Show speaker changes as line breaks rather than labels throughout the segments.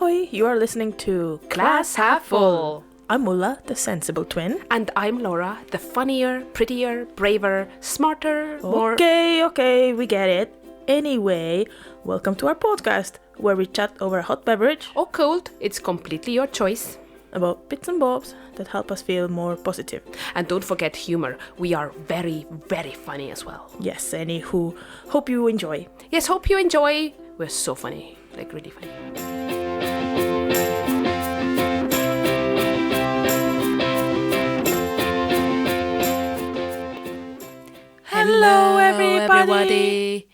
Ahoy! You are listening to
Glass Half Full.
I'm Mulla, the sensible twin.
And I'm Laura, the funnier, prettier, braver, smarter, more...
Okay, we get it. Anyway, welcome to our podcast, where we chat over a hot beverage.
Or cold, it's completely your choice.
About bits and bobs that help us feel more positive.
And don't forget humor. We are very, very funny as well.
Yes, anywho, hope you enjoy.
Yes, hope you enjoy. We're so funny, like really funny.
Hello, everybody.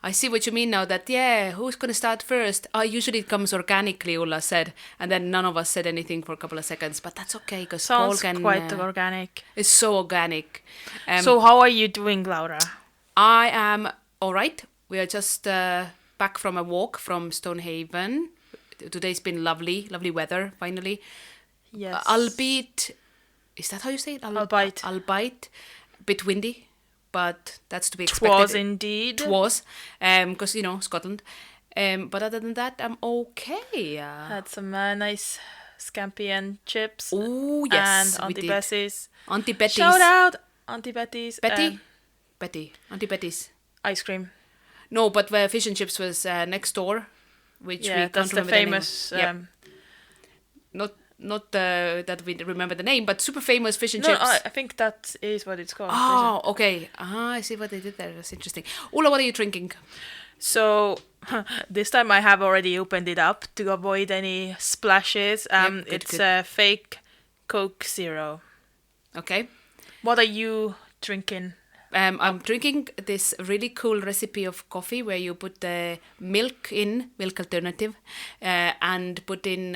I see what you mean now that, who's going to start first? Usually it comes organically, Ulla said, and then none of us said anything for a couple of seconds, but that's okay, because Paul can...
quite organic.
It's so organic.
So how are you doing, Laura?
I am all right. We are just back from a walk from Stonehaven. Today's been lovely weather, finally.
Yes.
Albeit, is that how you say it?
Albeit.
Albeit. A bit windy. But that's to be expected.
Twas indeed.
Twas, because, Scotland. But other than that, I'm okay.
Had some nice scampi and chips.
Oh, yes,
and Auntie Bessie's.
Auntie Betty's.
Shout out, Auntie Betty's.
Betty? Auntie Betty's.
Ice cream.
No, but the fish and chips was next door, which we can't
that's
remember
the famous...
the name. Not that we remember the name, but super famous fish and chips.
I think that is what it's called.
Oh, okay. I see what they did there. That's interesting. Ulla, what are you drinking?
So, this time I have already opened it up to avoid any splashes. It's a fake Coke Zero.
Okay.
What are you drinking?
I'm drinking this really cool recipe of coffee where you put the milk alternative, and put in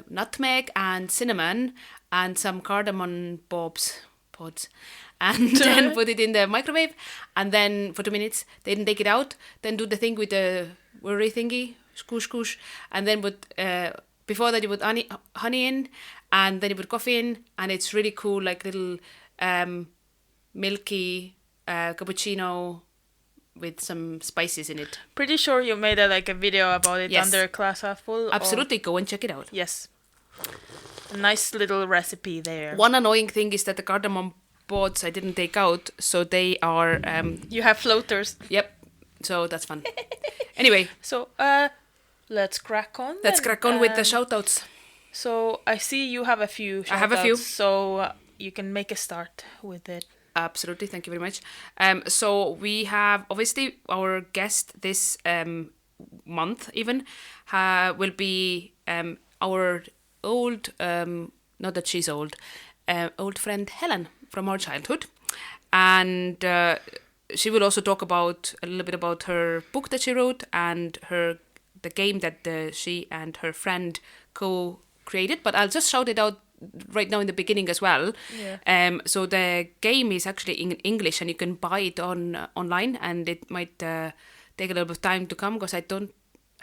nutmeg and cinnamon and some cardamom pods, and then put it in the microwave, and then for 2 minutes, then take it out, then do the thing with the worry thingy, squish, and then put, before that you put honey in, and then you put coffee in, and it's really cool, like little milky cappuccino with some spices in it.
Pretty sure you made a video about it under Glass Half Full.
Absolutely, go and check it out.
Yes. A nice little recipe there.
One annoying thing is that the cardamom pods I didn't take out, so they are...
you have floaters.
Yep, so that's fun. Anyway.
So, let's crack on.
Let's crack on with the shout-outs.
So, I see you have a few shout-outs.
I have a few.
So, you can make a start with it.
Absolutely, thank you very much. So we have, obviously, our guest this month even will be our old, not that she's old friend Helen from our childhood. And she will also talk about a little bit about her book that she wrote and the game that she and her friend co-created. But I'll just shout it out right now in the beginning as well.
Yeah.
So the game is actually in English and you can buy it online, and it might take a little bit of time to come because I think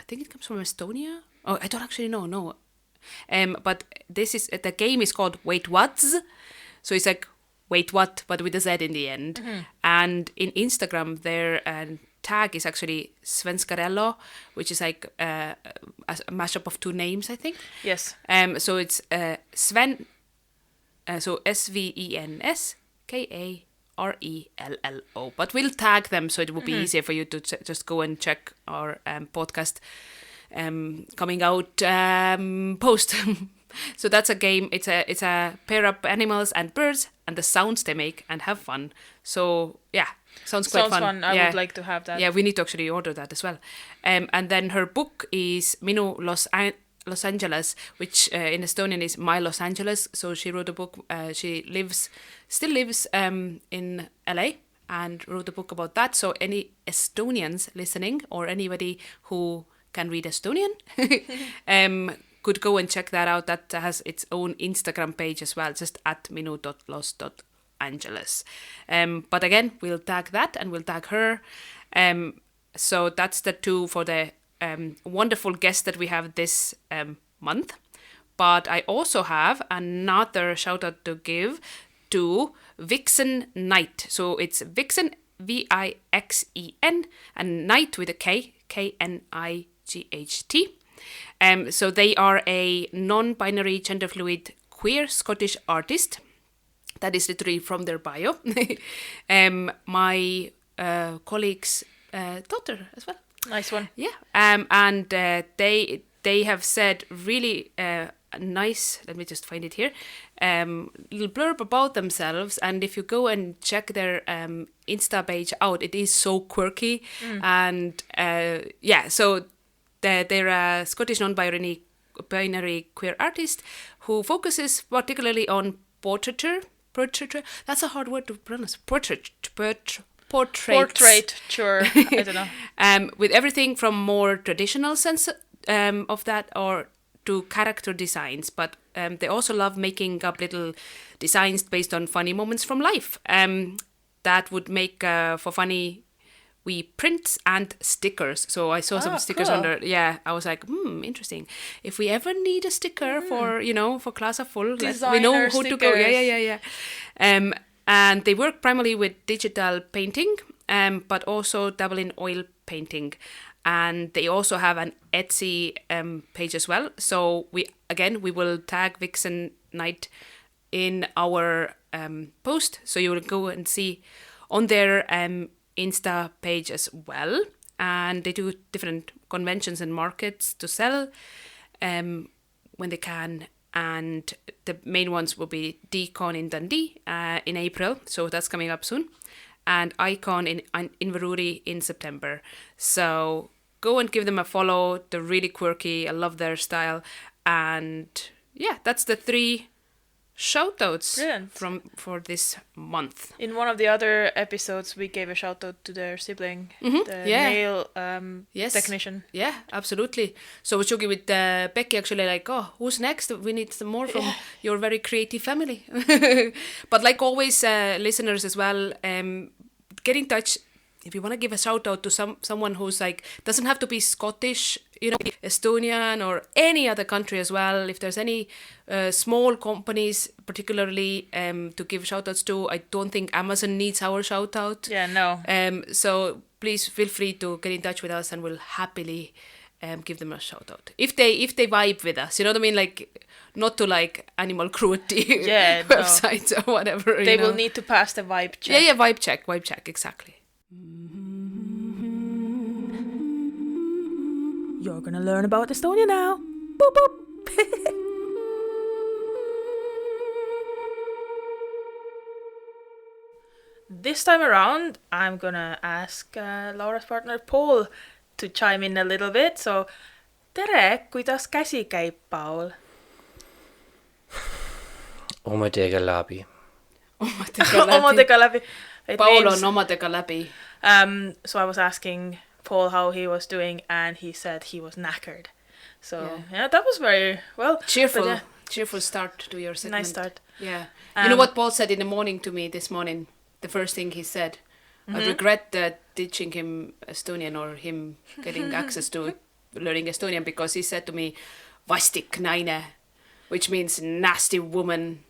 it comes from Estonia. Oh, I don't actually know. No. But the game is called Wait What's. So it's like Wait What, but with a Z in the end. Mm-hmm. And in Instagram, their tag is actually Svenskarello, which is like a mashup of two names, I think.
Yes.
So it's Sven, so SVENS KARELLO. But we'll tag them so it will be easier for you to just go and check our podcast coming out post. So that's a game. It's a pair up animals and birds and the sounds they make and have fun. So yeah. Sounds quite fun.
I would like to have that.
Yeah, we need to actually order that as well. And then her book is Minu Los Angeles, which in Estonian is My Los Angeles. So she wrote a book. She still lives in LA and wrote a book about that. So any Estonians listening or anybody who can read Estonian could go and check that out. That has its own Instagram page as well, just at minu.los.angeles. But again, we'll tag that and we'll tag her. So that's the two for the wonderful guest that we have this month. But I also have another shout out to give to Vixen Knight. So it's Vixen, Vixen, and Knight with a K, Knight. So they are a non-binary, gender fluid, queer Scottish artist. That is literally from their bio. My colleague's daughter as well.
Nice one.
Yeah. And they have said really nice, let me just find it here, little blurb about themselves. And if you go and check their Insta page out, it is so quirky. And so they're a Scottish non-binary queer artist who focuses particularly on portraiture. That's a hard word to pronounce. Portraits.
Portrait, sure. I don't know.
With everything from more traditional sense of that or to character designs, but they also love making up little designs based on funny moments from life. That would make for funny wee prints and stickers. So I saw some stickers
cool.
under. Yeah, I was like, interesting. If we ever need a sticker for Klaas full, we know who to go. Yeah. And they work primarily with digital painting, but also dabble in oil painting. And they also have an Etsy page as well. So we will tag Vixen Night in our post. So you will go and see on their Insta page as well. And they do different conventions and markets to sell when they can. And the main ones will be DCon in Dundee in April. So that's coming up soon. And Icon in Inverurie in September. So go and give them a follow. They're really quirky. I love their style. And yeah, that's the 3 shout-outs for this month.
In one of the other episodes, we gave a shout-out to their sibling, the male technician.
Yeah, absolutely. So Chugi with Becky actually like, who's next? We need some more from your very creative family. But like always, listeners as well, get in touch. If you want to give a shout out to someone who's like, doesn't have to be Scottish, Estonian or any other country as well. If there's any small companies particularly to give shout outs to, I don't think Amazon needs our shout out.
Yeah, no.
So please feel free to get in touch with us and we'll happily give them a shout out. If they vibe with us, you know what I mean? Like, not to like animal cruelty websites or whatever.
They will need to pass the vibe check.
Yeah, vibe check, exactly.
You're gonna learn about Estonia now. Boop boop. This time around, I'm gonna ask Laura's partner Paul to chime in a little bit. So, tere, kuidas käsi käib, Paul?
Omadega läbi.
Omadega läbi.
Paul on omadega läbi.
So I was asking Paul how he was doing, and he said he was knackered. So yeah that was very well
cheerful start to your segment.
Nice start.
Yeah. You know what Paul said in the morning to me this morning? The first thing he said, I regret teaching him Estonian or him getting access to learning Estonian, because he said to me, vastik naine, which means nasty woman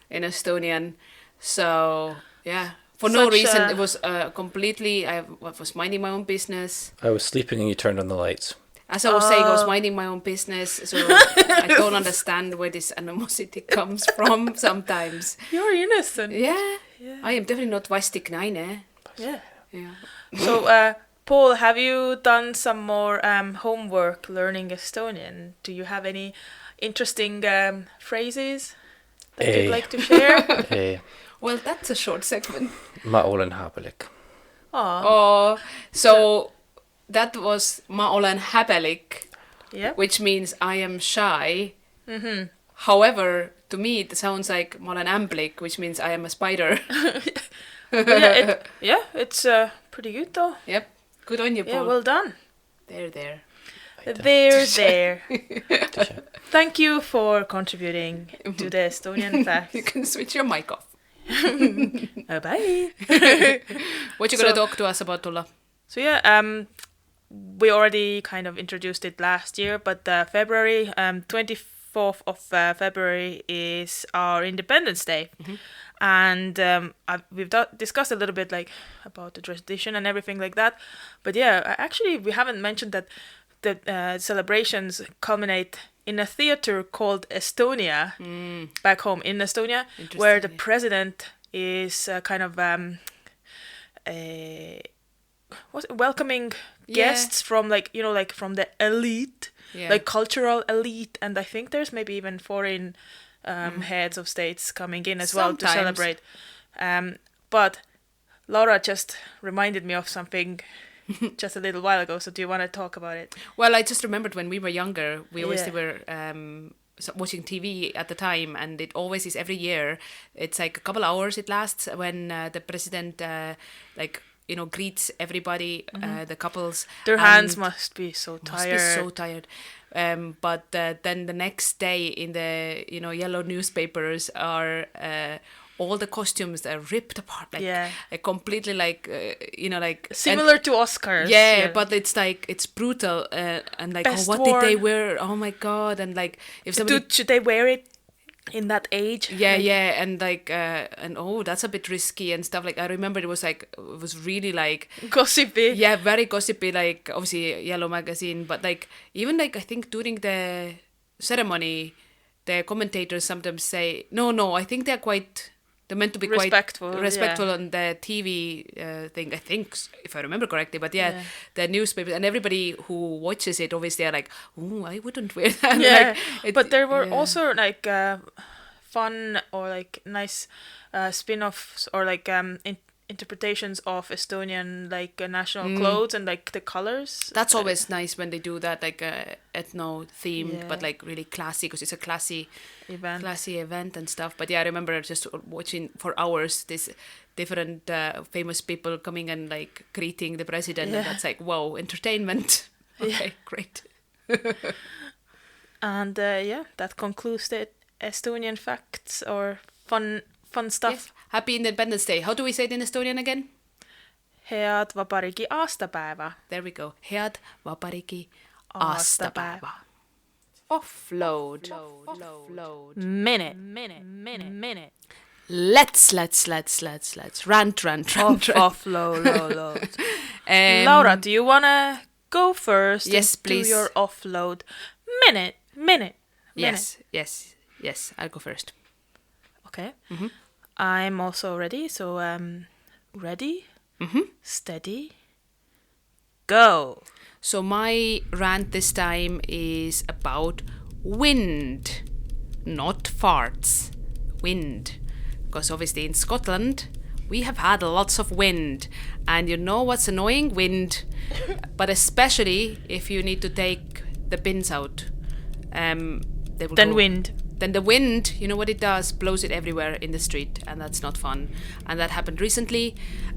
in Estonian. So yeah. For no reason, it was completely, I was minding my own business.
I was sleeping and you turned on the lights.
As I was saying, I was minding my own business, so I don't understand where this animosity comes from sometimes.
You're innocent.
Yeah. I am definitely not vastik naine.
Yeah.
Yeah.
So, Paul, have you done some more homework learning Estonian? Do you have any interesting phrases that you'd like to share?
Well, that's a short segment.
Ma olen häbelik.
Oh, so that was ma olen häbelik, which means I am shy. Mm-hmm. However, to me it sounds like ma olen ämblik, which means I am a spider.
It's pretty good though.
Yep, good on you, Paul.
Yeah, well done.
There.
Thank you for contributing to the Estonian facts.
You can switch your mic off.
Bye.
What you gonna talk to us about, Tulla?
So we already kind of introduced it last year, but February 24th of February is our Independence Day. Mm-hmm. And we've discussed a little bit like about the tradition and everything like that. But actually we haven't mentioned that the celebrations culminate in a theater called Estonia, back home in Estonia, where the president is kind of welcoming guests from like from the elite, like cultural elite, and I think there's maybe even foreign heads of states coming in as well to celebrate. But Laura just reminded me of something just a little while ago. So do you want to talk about it?
Well, I just remembered when we were younger, we obviously were watching TV at the time, and it always is every year. It's like a couple hours it lasts when the president greets everybody, the couples.
Their hands must be so tired.
Must be so tired. But then the next day in the yellow newspapers are all the costumes are ripped apart, like completely
similar to Oscars.
Yeah, but it's like it's brutal and like what did they wear? Oh my god! And like if somebody
should they wear it in that age?
Yeah, and like and that's a bit risky and stuff. Like I remember it was really like
gossipy.
Yeah, very gossipy. Like obviously Yellow magazine, but like even like I think during the ceremony, the commentators sometimes say no. I think they're meant to be
respectful
on the TV thing, I think, if I remember correctly. But the newspapers and everybody who watches it, obviously, are like, "Oh, I wouldn't wear that."
Yeah, but there were also like fun or like nice spin-offs or like interpretations of Estonian like national clothes and like the colors.
That's always nice when they do that, like ethno themed, but like really classy, because it's a classy event and stuff. But I remember just watching for hours this different famous people coming and like greeting the president, and that's like, wow, entertainment. Okay, great.
And that concludes the Estonian facts or fun stuff.
Yes. Happy Independence Day. How do we say it in Estonian again?
Head vabariigi aastapäeva.
There we go. Head vabariigi aastapäeva. Offload.
Minute.
Let's rant.
Offload. Laura, do you wanna go first?
Yes, please.
Do your offload. Minute.
Yes. I'll go first.
Okay. Mm-hmm. I'm also ready. So ready, steady, go.
So my rant this time is about wind, not farts. Wind. Because obviously in Scotland, we have had lots of wind. And you know what's annoying? Wind. But especially if you need to take the bins out.
Wind.
Then the wind, you know what it does? Blows it everywhere in the street, and that's not fun. And that happened recently,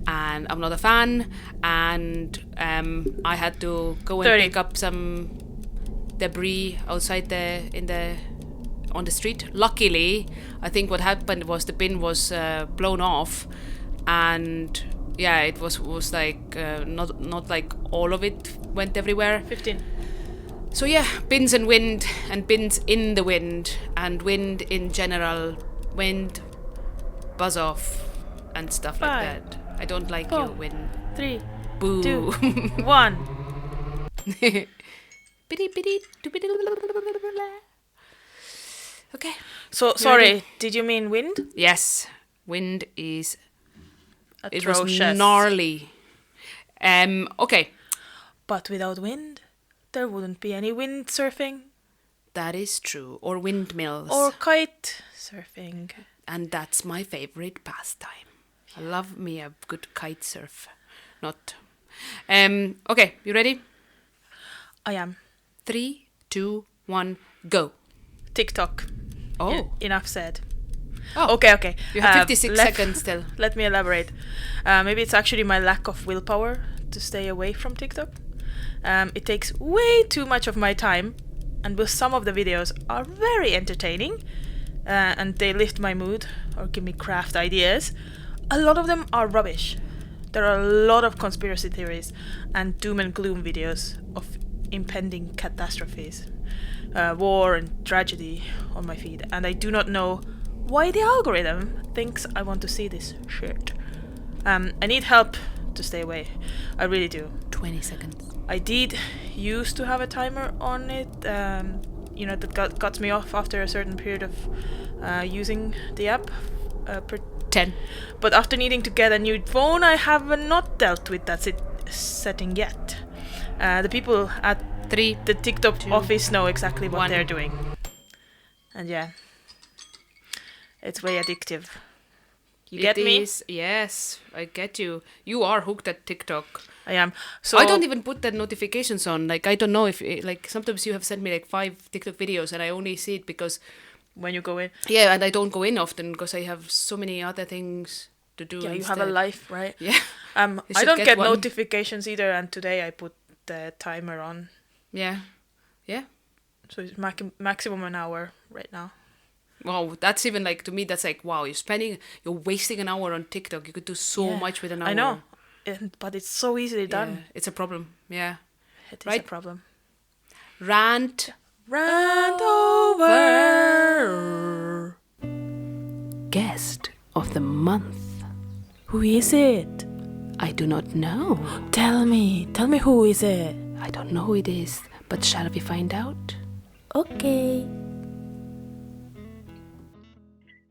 and I'm not a fan. And I had to go and pick up some debris outside on the street. Luckily, I think what happened was the bin was blown off, and it was like not like all of it went everywhere.
15.
So bins and wind, and bins in the wind, and wind in general, wind, buzz off, and stuff
5,
like that. I don't like
4,
you, wind.
3,
Boo.
2, 1.
Okay.
So sorry, did you mean wind?
Yes, wind is
Atrocious.
It was gnarly. Okay.
But without wind, there wouldn't be any windsurfing.
That is true. Or windmills.
Or kite surfing.
And that's my favorite pastime. I love me a good kite surf. Not. Okay, you ready?
I am.
3, 2, 1, go.
TikTok.
Oh.
Enough said.
Oh.
Okay.
You have 56 seconds still.
Let me elaborate. Maybe it's actually my lack of willpower to stay away from TikTok. It takes way too much of my time, and with some of the videos are very entertaining, and they lift my mood or give me craft ideas. A lot of them are rubbish. There are a lot of conspiracy theories and doom and gloom videos of impending catastrophes, war and tragedy on my feed, and I do not know why the algorithm thinks I want to see this shit. I need help to stay away. I really do.
20 seconds.
I did used to have a timer on it, that got me off after a certain period of using the app.
10.
But after needing to get a new phone, I have not dealt with that setting yet. The people at
3,
the TikTok
2,
office know exactly what
1.
they're doing. And yeah, it's way addictive. You get me?
Yes, I get you. You are hooked at TikTok.
I am. So
I don't even put the notifications on. Like, I don't know if, sometimes you have sent me like 5 TikTok videos and I only see it because...
when you go in.
Yeah, and I don't go in often because I have so many other things to do.
Yeah,
instead.
you have a life, right?
Yeah.
I don't get notifications either, and today I put the timer on.
Yeah.
So it's maximum an hour right now.
Wow, that's even like, to me, that's like, wow, you're wasting an hour on TikTok. You could do so much with an hour.
I know, but it's so easily done.
Yeah, it's a problem, yeah.
It is a problem.
Rant
over.
Guest of the month.
Who is it?
I do not know.
Tell me who is it?
I don't know who it is, but shall we find out?
Okay.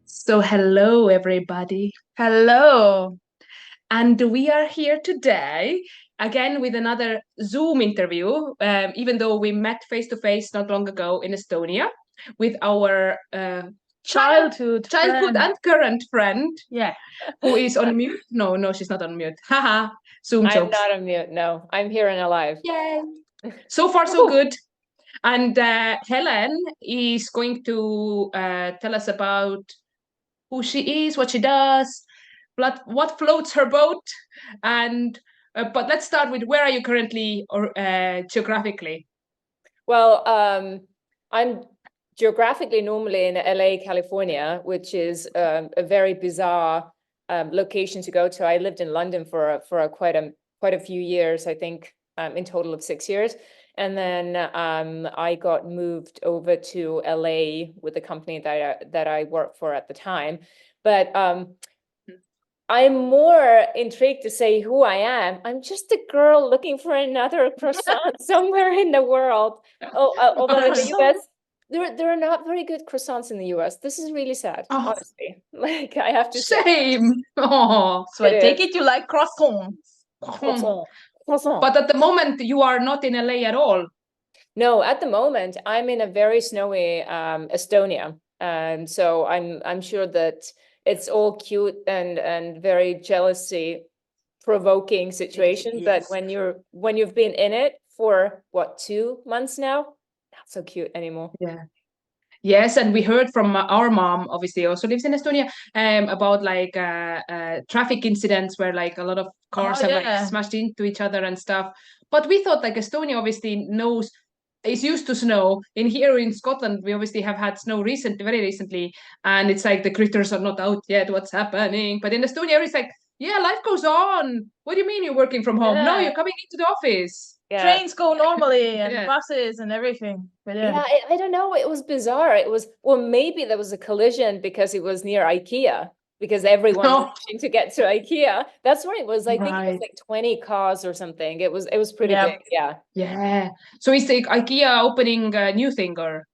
So hello everybody.
Hello.
And we are here today again with another Zoom interview, even though we met face to face not long ago in Estonia with our childhood and current friend.
Yeah.
Who is on mute? No, she's not on mute. Haha. Zoom
I'm
jokes.
not on mute. No, I'm here and alive.
Yay. So far, so good. And Helen is going to tell us about who she is, what she does, what floats her boat, and but let's start with where are you currently or geographically?
Well, I'm geographically normally in LA, California, which is a very bizarre location to go to. I lived in London for quite a few years, I think, in total of 6 years. And then I got moved over to LA with the company that I worked for at the time. But I'm more intrigued to say who I am. I'm just a girl looking for another croissant somewhere in the world. Although in the US, there are not very good croissants in the US. This is really sad, honestly. Like, I have to say.
Same. Oh,
so I take
it you like croissants.
Croissant.
But at the moment, you are not in LA at all.
No, at the moment, I'm in a very snowy Estonia. So I'm sure that it's all cute and very jealousy provoking situation. But when you've been in it for 2 months now, not so cute anymore.
Yeah. Yes, and we heard from our mom, obviously also lives in Estonia, about like traffic incidents where like a lot of cars have like smashed into each other and stuff. But we thought like Estonia obviously is used to snow. In here in Scotland, we obviously have had snow very recently, and it's like the critters are not out yet. What's happening? But in Estonia, it's like, yeah, life goes on. What do you mean you're working from home? No, you're coming into the office.
Yeah.
Trains go normally and buses and everything. But
I don't know. It was bizarre. Maybe there was a collision because it was near IKEA, because everyone was rushing to get to IKEA. That's where it was. I think it was like 20 cars or something. It was pretty big. Yeah.
Yeah. So is the IKEA opening a new thing or?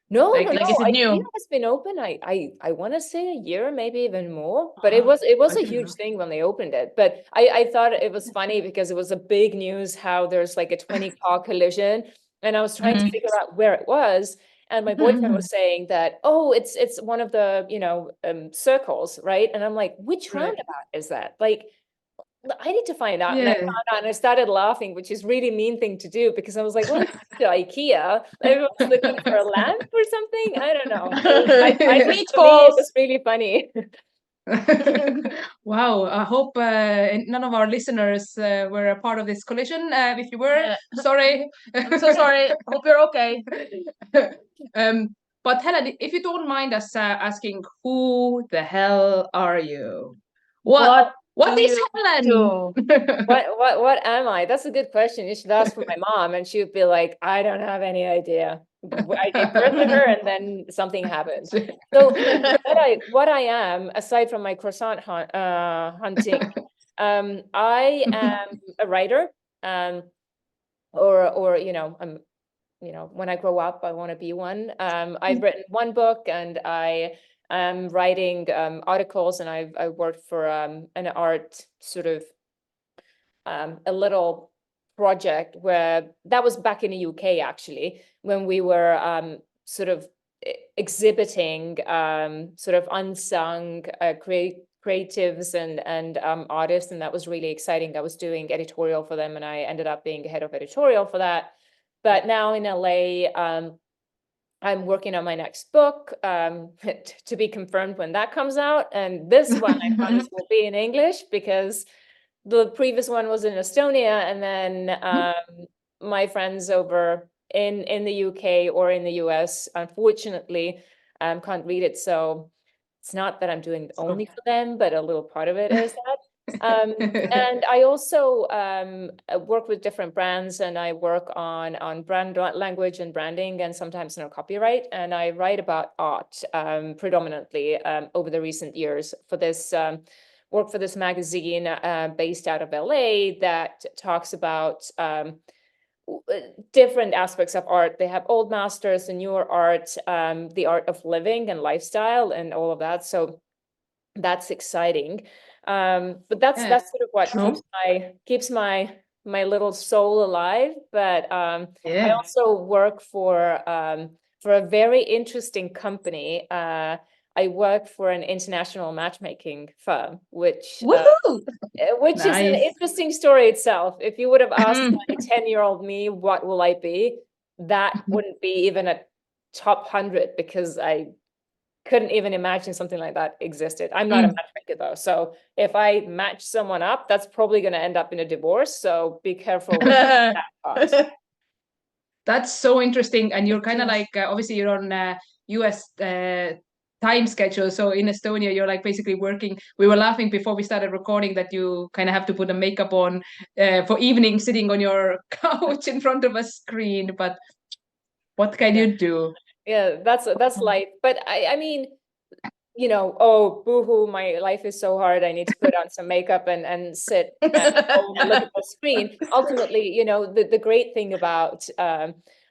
No,
is it new?
IKEA has been open. I want to say a year, maybe even more. But it was a huge thing when they opened it. But I thought it was funny because it was a big news how there's like a 20-car collision, and I was trying to figure out where it was. And my boyfriend was saying that, it's one of the circles, right? And I'm like, which roundabout is that? Like, I need to find out. And I found out and I started laughing, which is really mean thing to do, because I was like, well, it's to IKEA. Everyone's looking for a lamp or something. I don't know. I think to me it was really funny.
Wow. I hope none of our listeners were a part of this collision. If you were, sorry.
I'm so sorry. Hope you're okay.
But Helen, if you don't mind us asking, who the hell are you? What is Helen?
What am I? That's a good question. You should ask for my mom, and she would be like, I don't have any idea. I gave birth to her, and then something happened. So what I am, aside from my croissant hunting, I am a writer. or when I grow up, I want to be one. I've written one book, and I am writing articles, and I worked for an art sort of a little project where that was back in the UK actually, when we were sort of exhibiting sort of unsung creatives and artists, and that was really exciting. I was doing editorial for them, and I ended up being head of editorial for that. But now in LA, I'm working on my next book, to be confirmed when that comes out. And this one I promise will be in English, because the previous one was in Estonia, and then my friends over in the UK or in the US, unfortunately, can't read it. So it's not that I'm doing only for them, but a little part of it is that. And I also work with different brands, and I work on brand language and branding, and sometimes copyright. And I write about art predominantly over the recent years for this work for this magazine based out of LA that talks about different aspects of art. They have old masters, the newer art, the art of living and lifestyle, and all of that. So that's exciting. But that's sort of what keeps my little soul alive. But I also work for a very interesting company. I work for an international matchmaking firm, which is an interesting story itself. If you would have asked my 10-year-old me, what will I be? That wouldn't be even a top 100, because I couldn't even imagine something like that existed. I'm not a matchmaker though. So if I match someone up, that's probably going to end up in a divorce. So be careful with that part.
That's so interesting. And you're kind of like, obviously you're on US time schedule. So in Estonia, you're like basically working. We were laughing before we started recording that you kind of have to put a makeup on for evening, sitting on your couch in front of a screen. But what can you do?
Yeah, that's life. But I mean, oh, boohoo, my life is so hard. I need to put on some makeup and sit at home and look at the screen. Ultimately, the great thing about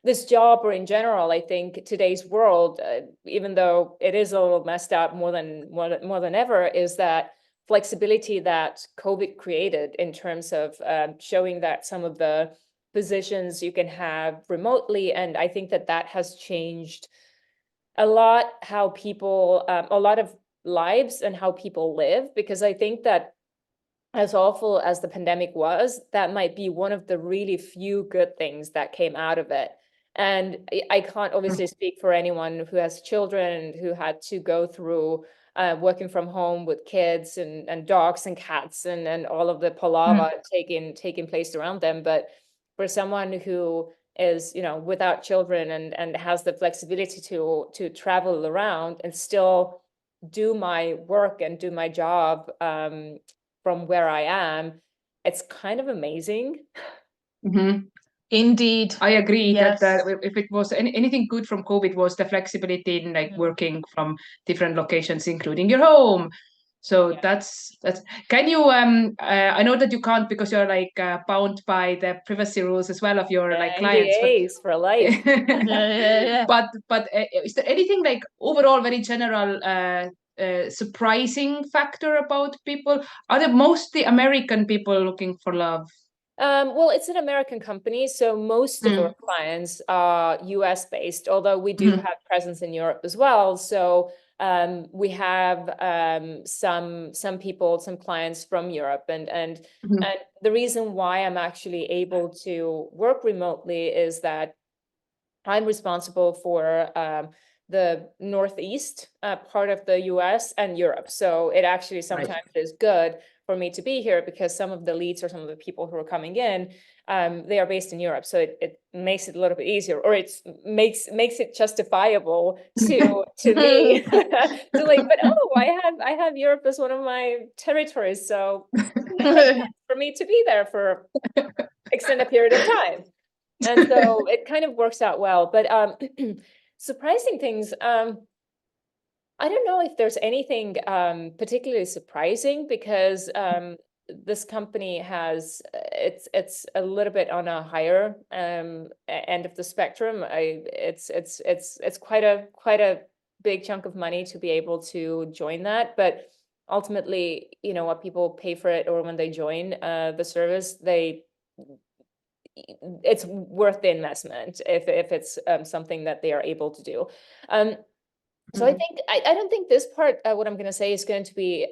this job, or in general, I think today's world, even though it is a little messed up more than ever, is that flexibility that COVID created in terms of showing that some of the positions you can have remotely. And I think that has changed a lot how people, a lot of lives and how people live, because I think that as awful as the pandemic was, that might be one of the really few good things that came out of it. And I can't obviously speak for anyone who has children who had to go through working from home with kids and dogs and cats and all of the palaver taking place around them. But for someone who is without children and has the flexibility to travel around and still do my work and do my job from where I am, it's kind of amazing.
Indeed.
I agree that if it was anything good from COVID was the flexibility in like working from different locations, including your home. So that's can you I know that you can't, because you're like bound by the privacy rules as well of your like clients,
NDAs for life.
But is there anything like overall very general surprising factor about people? Are they mostly American people looking for love?
Well, it's an American company, so most of our clients are US based, although we do have presence in Europe as well. So we have some people, some clients from Europe, and the reason why I'm actually able to work remotely is that I'm responsible for the Northeast part of the US and Europe. So it actually sometimes is good for me to be here, because some of the leads or some of the people who are coming in, they are based in Europe. So it makes it a little bit easier, or it makes it justifiable to me to like, but I have Europe as one of my territories. So for me to be there for extended period of time. And so it kind of works out well. But surprising things, I don't know if there's anything particularly surprising, because this company has it's a little bit on a higher end of the spectrum. It's quite a big chunk of money to be able to join that, but ultimately, what people pay for it, or when they join the service, it's worth the investment if it's something that they are able to do. So I think I don't think this part, what I'm going to say, is going to be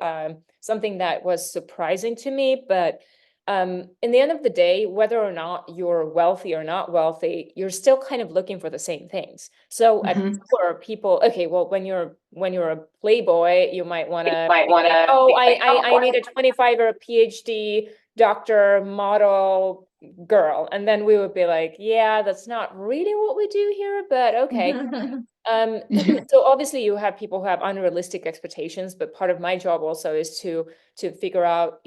something that was surprising to me. But in the end of the day, whether or not you're wealthy or not wealthy, you're still kind of looking for the same things. So at core, people, okay, well, when you're a playboy, you might want to, I need a 25 or a PhD doctor model girl, and then we would be like, yeah, that's not really what we do here, but okay. So obviously you have people who have unrealistic expectations, but part of my job also is to figure out,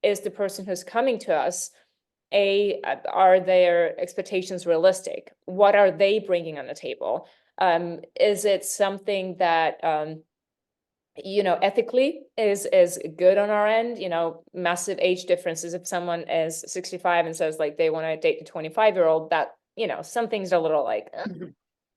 is the person who's coming to us, are their expectations realistic? What are they bringing on the table? Is it something that ethically is good on our end? Massive age differences. If someone is 65 and says like they want to date a 25-year-old, that some things are a little like,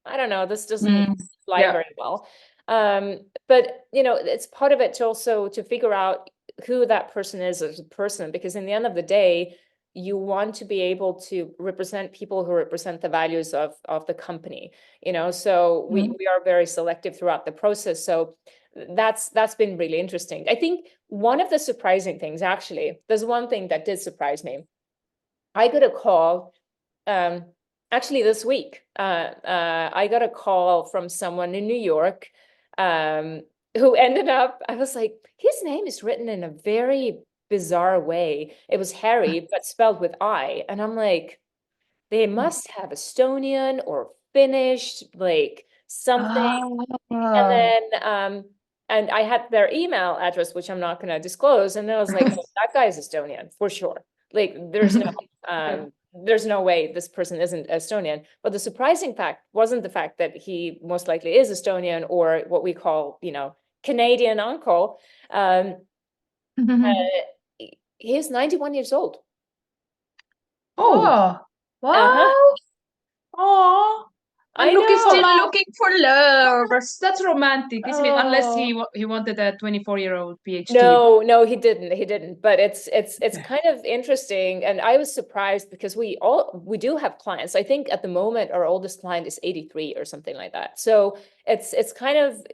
I don't know, this doesn't fly very well. But it's part of it to also to figure out who that person is as a person, because in the end of the day, you want to be able to represent people who represent the values of the company. So we are very selective throughout the process. So that's been really interesting. I think one of the surprising things, actually, there's one thing that did surprise me. I got a call. Actually, this week, I got a call from someone in New York who ended up, I was like, his name is written in a very bizarre way. It was Harry, but spelled with I. And I'm like, they must have Estonian or Finnish, like something. And then, and I had their email address, which I'm not going to disclose. And then I was like, oh, that guy's Estonian for sure. Like, there's no way this person isn't Estonian. But the surprising fact wasn't the fact that he most likely is Estonian, or what we call, Canadian uncle. He's 91 years old.
Oh, wow. Oh,
I
Look, he's
know.
still looking for love. That's romantic, isn't it? Unless he wanted a 24-year-old PhD.
No, he didn't. But it's kind of interesting, and I was surprised because we do have clients. I think at the moment our oldest client is 83 or something like that. So it's kind of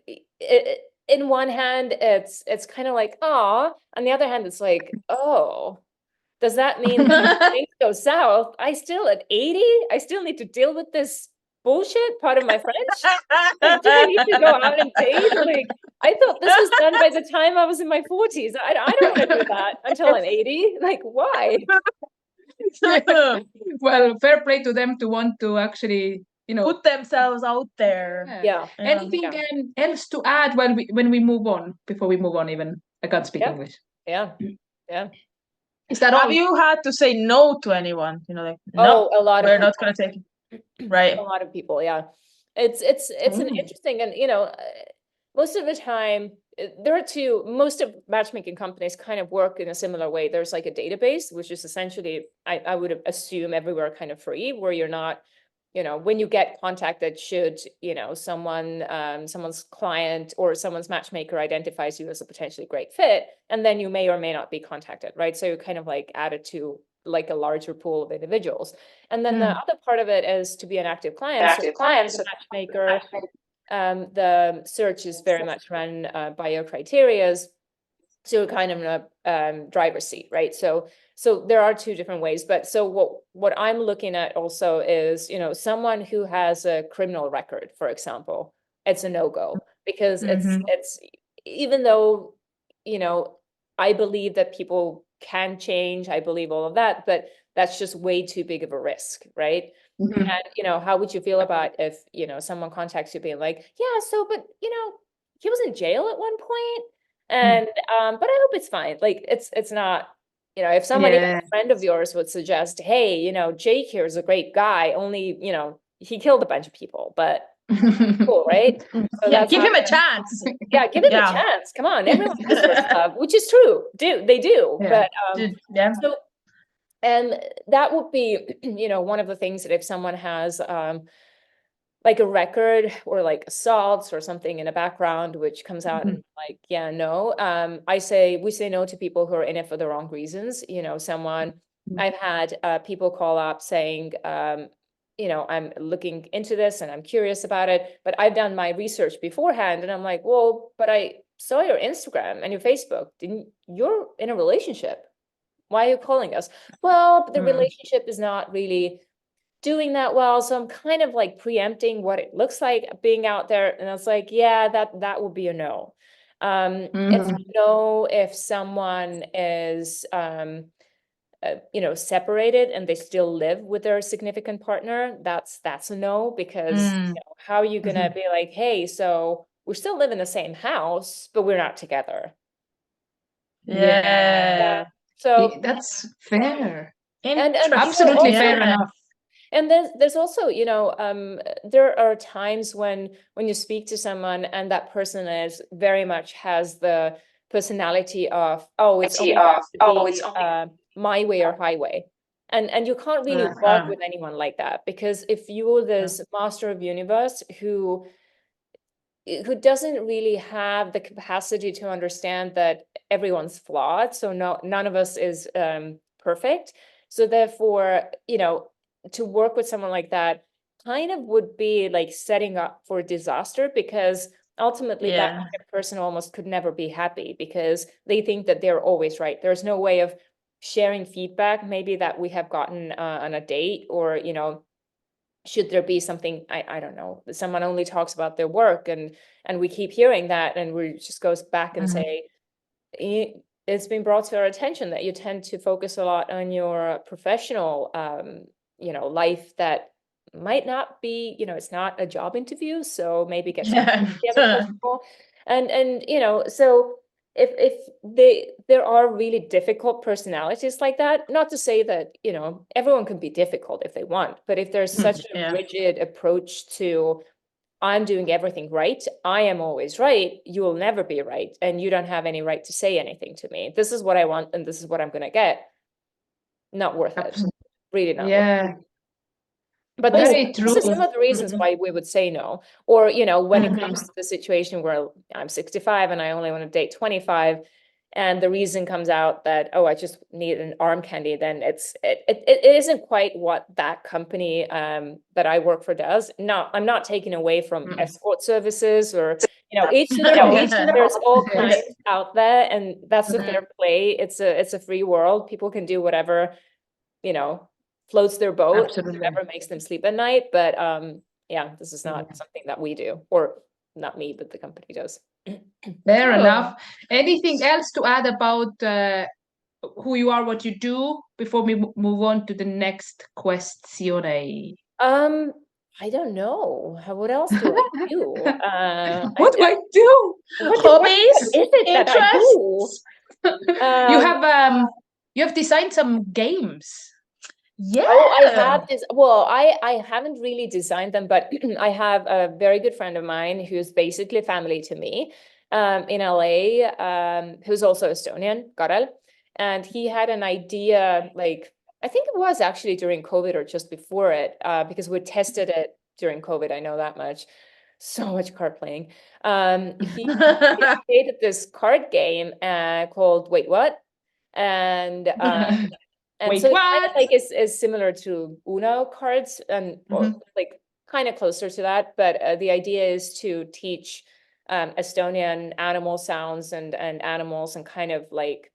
in one hand it's kind of like, oh, on the other hand it's like, oh, does that mean that things go south? I still at 80, I still need to deal with this bullshit, part of my French. Like, do I need to go out and date? Like, I thought this was done by the time I was in my 40s. I don't want to do that until I'm 80. Like, why?
Well, fair play to them to want to actually,
put themselves out there.
Yeah.
Anything else to add when we move on? Before we move on, even I can't speak English.
Yeah.
Is that all?
Have you had to say no to anyone? Like, no,
a lot.
We're not going to take it. Right.
A lot of people, yeah. It's an interesting, and most of the time there are most of matchmaking companies kind of work in a similar way. There's like a database, which is essentially, I would assume everywhere kind of free, where you're not, when you get contacted, should, someone's client or someone's matchmaker identifies you as a potentially great fit, and then you may or may not be contacted, right? So you're kind of like added to like a larger pool of individuals. And then the other part of it is to be an active client. So matchmaker, the search is very much run by your criterias. So kind of in a driver's seat, right? So there are two different ways. But so what I'm looking at also is, someone who has a criminal record, for example, it's a no-go, because it's even though, I believe that people can change, I believe all of that, but that's just way too big of a risk, right? And how would you feel about if someone contacts you being like, yeah, so but he was in jail at one point, and but I hope it's fine. Like it's not, if someone, even a friend of yours, would suggest, hey, Jake here is a great guy, only he killed a bunch of people, but Cool, right? So
Yeah,
that's
give
not
him a
gonna-
chance.
Yeah, give him
Yeah.
a chance. Come on, everyone deserves love, which is true. They do.
Yeah.
But
Yeah.
so, and that would be, one of the things that if someone has like a record or like assaults or something in a background which comes out and like, yeah, no, we say no to people who are in it for the wrong reasons. I've had people call up saying, I'm looking into this and I'm curious about it, but I've done my research beforehand, and I'm like, well, but I saw your Instagram and your Facebook. You're in a relationship. Why are you calling us? Well, the relationship is not really doing that well, so I'm kind of like preempting what it looks like being out there, and I was like, yeah, that would be a no. It's a no if someone is separated and they still live with their significant partner. That's a no, because how are you gonna be like, hey, so we still live in the same house, but we're not together?
Yeah.
So
That's fair.
and
Absolutely fair
Yeah.
enough.
And there's also, there are times when you speak to someone and that person very much has the personality of, it's my way or highway. And you can't really walk with anyone like that, because if you're this master of universe who doesn't really have the capacity to understand that everyone's flawed, so none of us is perfect. So therefore, to work with someone like that kind of would be like setting up for disaster, because ultimately that kind of person almost could never be happy, because they think that they're always right. There's no way of sharing feedback maybe that we have gotten on a date, or should there be something, I don't know, someone only talks about their work, and we keep hearing that, and we just goes back and say, it's been brought to our attention that you tend to focus a lot on your professional life that might not be, it's not a job interview, so maybe get some together. And so if there are really difficult personalities like that, not to say that everyone can be difficult if they want, but if there's such a rigid approach to, I'm doing everything right, I am always right, you will never be right, and you don't have any right to say anything to me. This is what I want, and this is what I'm gonna get. Not worth it. Really not worth it. But these are some of the reasons why we would say no. Or, when it comes to the situation where I'm 65 and I only want to date 25, and the reason comes out that, I just need an arm candy, then it isn't quite what that company that I work for does. No, I'm not taking away from escort services, or, each to their own. There's all kinds out there, and that's a fair play. It's a free world. People can do whatever, floats their boat, whatever makes them sleep at night. But this is not something that we do, or not me, but the company does.
Fair enough. Anything else to add about who you are, what you do, before we move on to the next question?
I don't know. What else do I do?
What do I do?
Hobbies?
What is it that I do?
You have designed some games.
Yeah.
I have this. Well, I haven't really designed them, but I have a very good friend of mine who's basically family to me, in LA, who's also Estonian, Karel, and he had an idea, like, I think it was actually during COVID or just before it, because we tested it during COVID. I know that much. So much card playing. He created this card game called Wait What? And
Wait,
so it
what?
kind of like is similar to Uno cards, and or like kind of closer to that. But the idea is to teach Estonian animal sounds and animals, and kind of like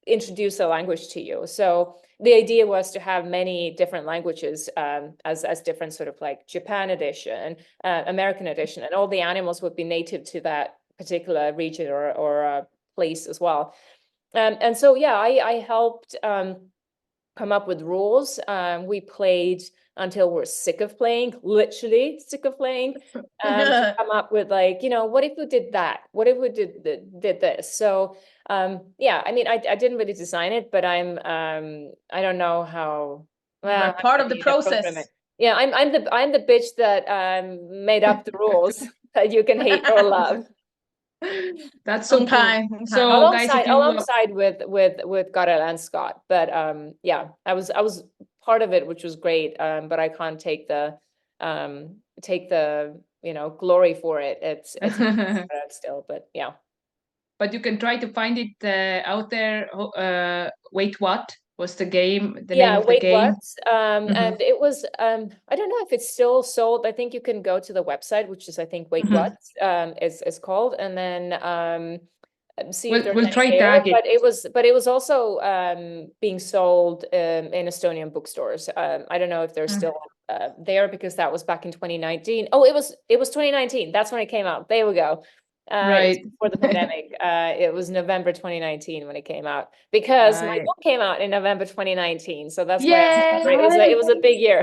introduce a language to you. So the idea was to have many different languages as different, sort of like Japan edition, American edition, and all the animals would be native to that particular region or place as well. And so, I helped come up with rules. We played until we're sick of playing, literally sick of playing, to come up with, like, what if we did that? What if we did this? So, I mean, I didn't really design it, but I don't know how.
Well, part of the process.
Yeah, I'm the bitch that made up the rules that you can hate or love.
That's so
Okay.
cool. So guys, if you
alongside with Karel and Scott, but yeah, I was part of it, which was great. But I can't take the glory for it. It's still, but yeah.
But you can try to find it out there. Wait, what was the game? The name of the game?
What? And it was I don't know if it's still sold. I think you can go to the website, which is I think Wait What is called, and then see if there's
We'll
any
try
there.
tag it.
But it was also being sold in Estonian bookstores. I don't know if they're still there, because that was back in 2019. Oh, it was 2019. That's when it came out. There we go.
Right.
Before the pandemic. It was November 2019 when it came out, because my
Right.
book came out in November 2019. So that's
Yay!
why it was a big year.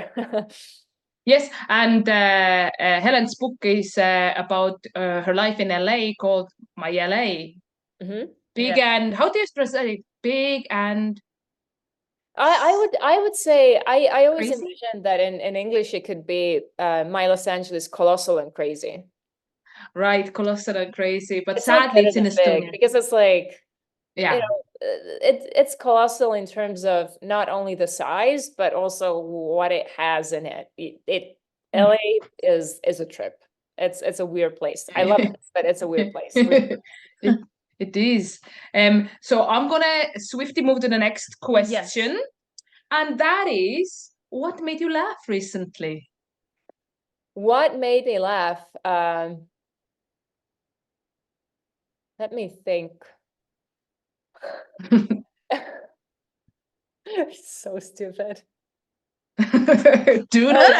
Yes, and Helen's book is about her life in LA, called My LA. Big and how do you express it? Big and
I would say I always
Crazy?
envisioned that in English it could be My Los Angeles Colossal and Crazy.
right, colossal and crazy, but
It's like
sadly
better
it's in
than big,
Estonian.
because it's like,
Yeah.
you know, it's colossal in terms of not only the size, but also what it has in it. LA is a trip. It's a weird place. I love it, but it's a weird place.
It is. So I'm gonna swiftly move to the next question, and that is, what made you laugh recently?
What made me laugh? Let me think. So stupid.
Do not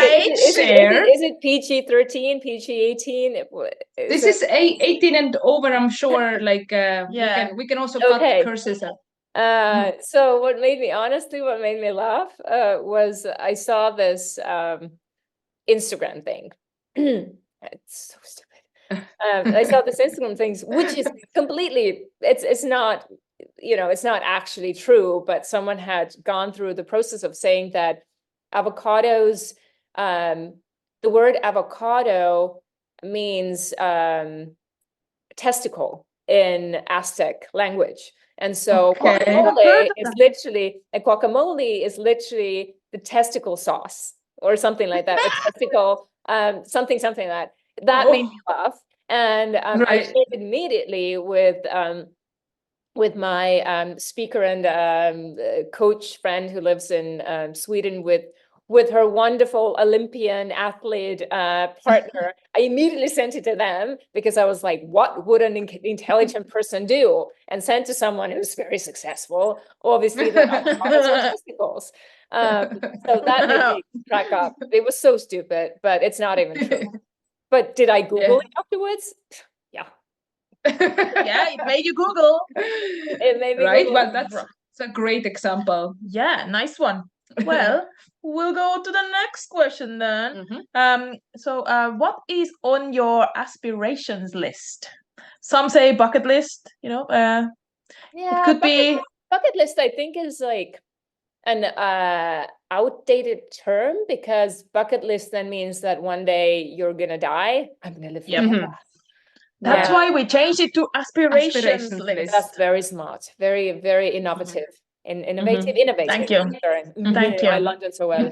share.
Is it PG-13, PG-18?
This is 18 and over, I'm sure. Like we can also cut curses out.
So what made me laugh was I saw this Instagram thing. It's so stupid. I saw this Instagram things, which is completely, it's not, it's not actually true, but someone had gone through the process of saying that avocados, the word avocado means testicle in Aztec language. And so guacamole is literally the testicle sauce or something like that. A testicle, something like that. That made me laugh. And I shared it immediately with my speaker and coach friend who lives in Sweden with her wonderful Olympian athlete partner. I immediately sent it to them because I was like, what would an intelligent person do? And sent to someone who's very successful. Obviously, they're not testicles. So that made me crack up. It was so stupid, but it's not even true. But did I Google it afterwards? Yeah.
Yeah, it made you Google.
It made me
Google.
Well,
that's a great example.
Yeah, nice one. Well, we'll go to the next question then. So what is on your aspirations list? Some say bucket list,
yeah,
it could be
bucket list. I think is like an outdated term, because bucket list then means that one day you're gonna die. I'm gonna live forever.
That's why we changed it to aspirations list.
That's very smart, very, very innovative. Innovative.
Thank you. Thank you.
I London so well.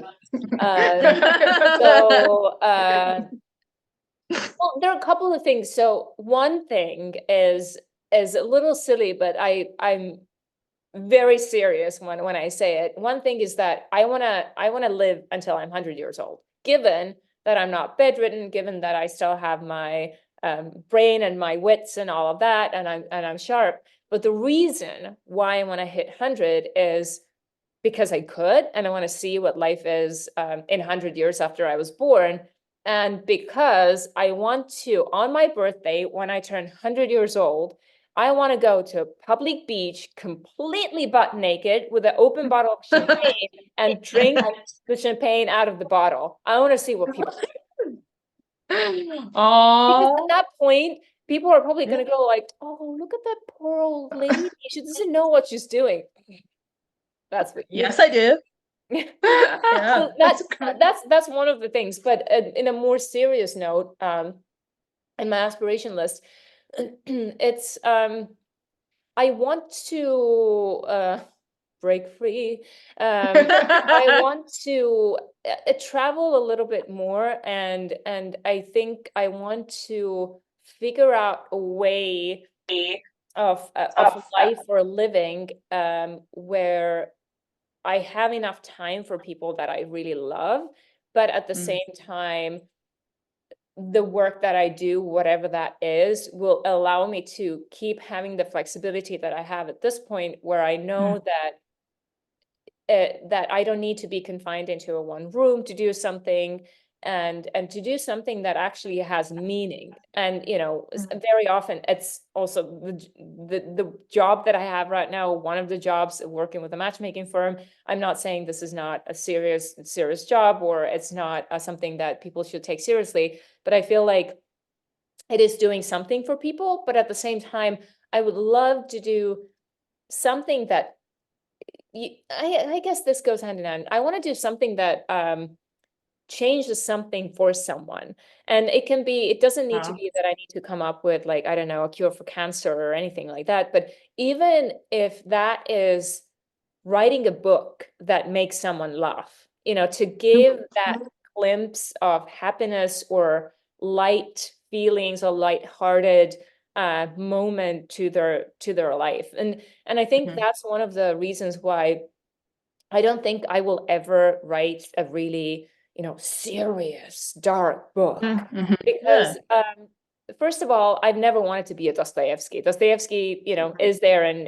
Well, there are a couple of things. So one thing is a little silly, but I'm very serious when I say it. One thing is that I wanna live until I'm 100 years old. Given that I'm not bedridden, given that I still have my brain and my wits and all of that, and I'm sharp. But the reason why I want to hit 100 is because I could, and I want to see what life is in 100 years after I was born. And because I want to, on my birthday, when I turn 100 years old, I want to go to a public beach completely butt naked with an open bottle of champagne and drink the champagne out of the bottle. I want to see what people do. Because at that point, people are probably going to go like, oh, look at that poor old lady. She doesn't know what she's doing. That's what
Yes, I do. Yeah.
So that's one of the things. But in a more serious note, in my aspiration list, it's I want to break free. I want to travel a little bit more, and I think I want to figure out a way of life or living where I have enough time for people that I really love, but at the same time, the work that I do, whatever that is, will allow me to keep having the flexibility that I have at this point, where I know that I don't need to be confined into a one room to do something, and to do something that actually has meaning. And very often it's also the job that I have right now, one of the jobs working with a matchmaking firm. I'm not saying this is not a serious job, or it's not something that people should take seriously, but I feel like it is doing something for people. But at the same time, I would love to do something that I guess this goes hand in hand. I want to do something that changes something for someone. And it doesn't need to be that I need to come up with, like, I don't know, a cure for cancer or anything like that. But even if that is writing a book that makes someone laugh, to give that glimpse of happiness or light feelings or lighthearted moment to their life. And I think that's one of the reasons why I don't think I will ever write a really, serious, dark book. Because first of all, I've never wanted to be a Dostoevsky. Dostoevsky, is there, and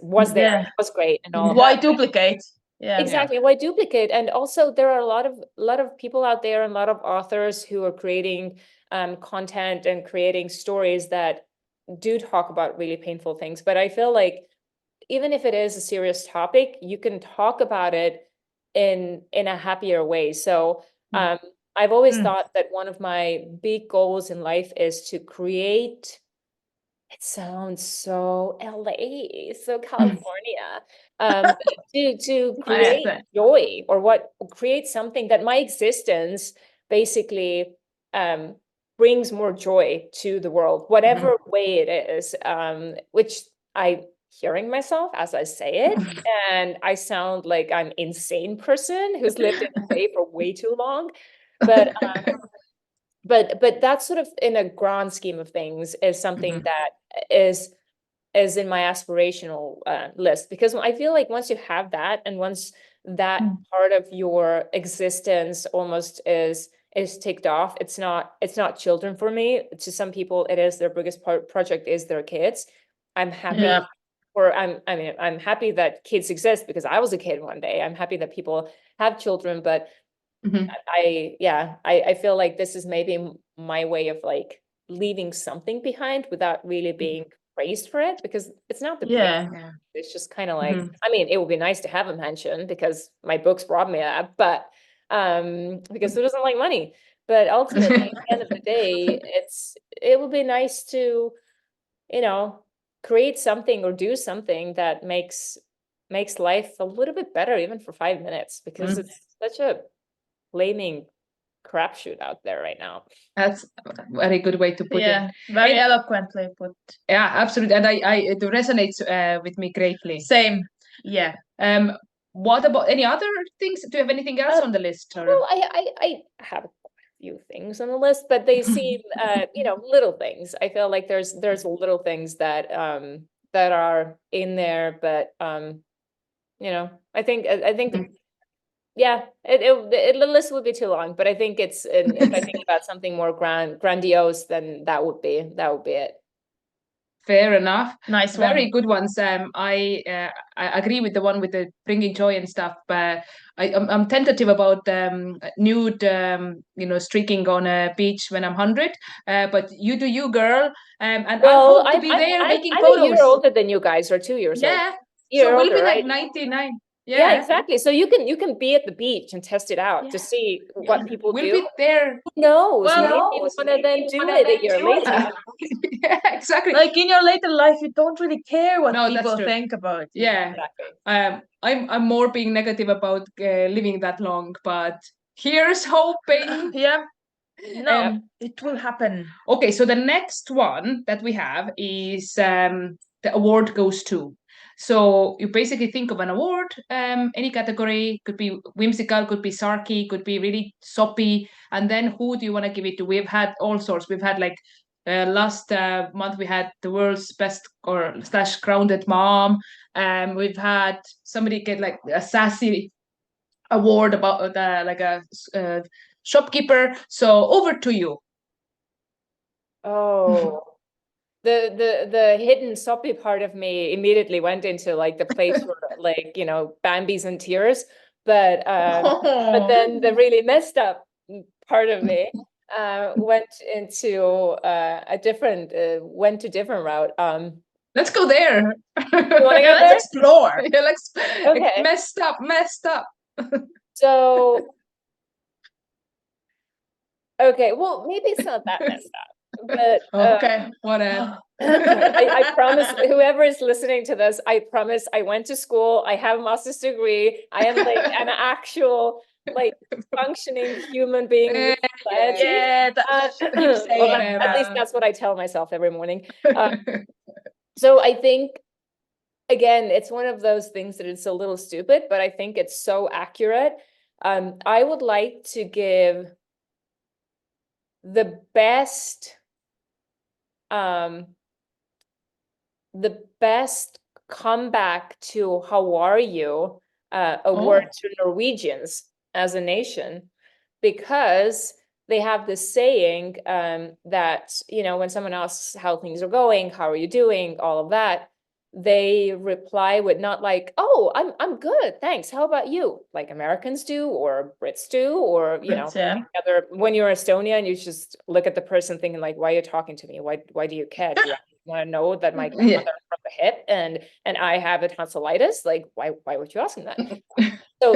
was there, and was great and all.
Why duplicate? Yeah.
Exactly. Why duplicate? And also there are a lot of people out there, and a lot of authors who are creating content and creating stories that do talk about really painful things. But I feel like even if it is a serious topic, you can talk about it in a happier way. So I've always thought that one of my big goals in life is to create. It sounds so LA, so California. To create joy, or create something that my existence basically brings more joy to the world, whatever way it is. Which I hearing myself as I say it, and I sound like I'm insane person who's lived in LA for way too long, but that's sort of, in a grand scheme of things, is something that is in my aspirational list. Because I feel like once you have that, and once that part of your existence almost is ticked off, it's not children for me. To some people, it is their biggest project is their kids. I'm happy. Or I'm happy that kids exist, because I was a kid one day. I'm happy that people have children, but I feel like this is maybe my way of, like, leaving something behind without really being praised for it, because it's not the praise. It's just kind of like, I mean, it would be nice to have a mention because my books brought me that, but because who doesn't like money? But ultimately, at the end of the day, it would be nice to, create something or do something that makes life a little bit better, even for 5 minutes, because it's such a flaming crapshoot out there right now.
That's a very good way to put it.
Very eloquently put.
Yeah, absolutely. And it resonates with me greatly.
Same. Yeah.
What about any other things? Do you have anything else on the list? Or?
Well, I have a few things on the list, but they seem little things. I feel like there's little things that that are in there, but I think yeah, the list would be too long, but I think if I think about something more grandiose, then that would be it.
Fair enough.
Nice
one. Very good ones. I agree with the one with the bringing joy and stuff, but I'm tentative about nude, streaking on a beach when I'm 100. But you do you, girl. And I hope to be there making photos.
I'm a year older than you guys, or 2 years older.
Yeah. So we'll be like 99.
Yeah, exactly. So you can be at the beach and test it out to see what people
we'll
do.
be there.
Who knows?
Well,
Maybe you want to then do it a year later.
Yeah, exactly.
Like in your later life, you don't really care what
No, that's
people
true.
think about you.
Yeah.
Exactly.
I'm more being negative about living that long, but here's hoping.
Yeah. No, it will happen.
Okay, so the next one that we have is the award goes to. So you basically think of an award, any category, could be whimsical, could be sarky, could be really soppy, and then who do you want to give it to? We've had all sorts. We've had like last month we had the world's best or / grounded mom. We've had somebody get like a sassy award about like a shopkeeper. So over to you.
Oh, the hidden soppy part of me immediately went into like the place where like, you know, Bambi's in tears, but then the really messed up part of me went into a different route.
Let's go there.
You want to go
Let's
there?
explore.
Yeah, let's
Okay.
messed up.
So, okay, well, maybe it's not that messed up, but
Okay, whatever.
I promise whoever is listening to this, I promise I went to school, I have a master's degree, I am like an actual like functioning human being with society.
Yeah,
Well, at least that's what I tell myself every morning. So I think, again, it's one of those things that it's a little stupid, but I think it's so accurate. I would like to give the best comeback to how are you award to Norwegians as a nation, because they have this saying that, you know, when someone asks how things are going, how are you doing, all of that, they reply with not like, oh, I'm good, thanks, how about you, like Americans do or Brits do, or you know, other, when you're Estonian, you just look at the person thinking like, why are you talking to me, why do you care, do you want to know that my grandmother from the hip and I have a tonsillitis, like why would you ask me that? So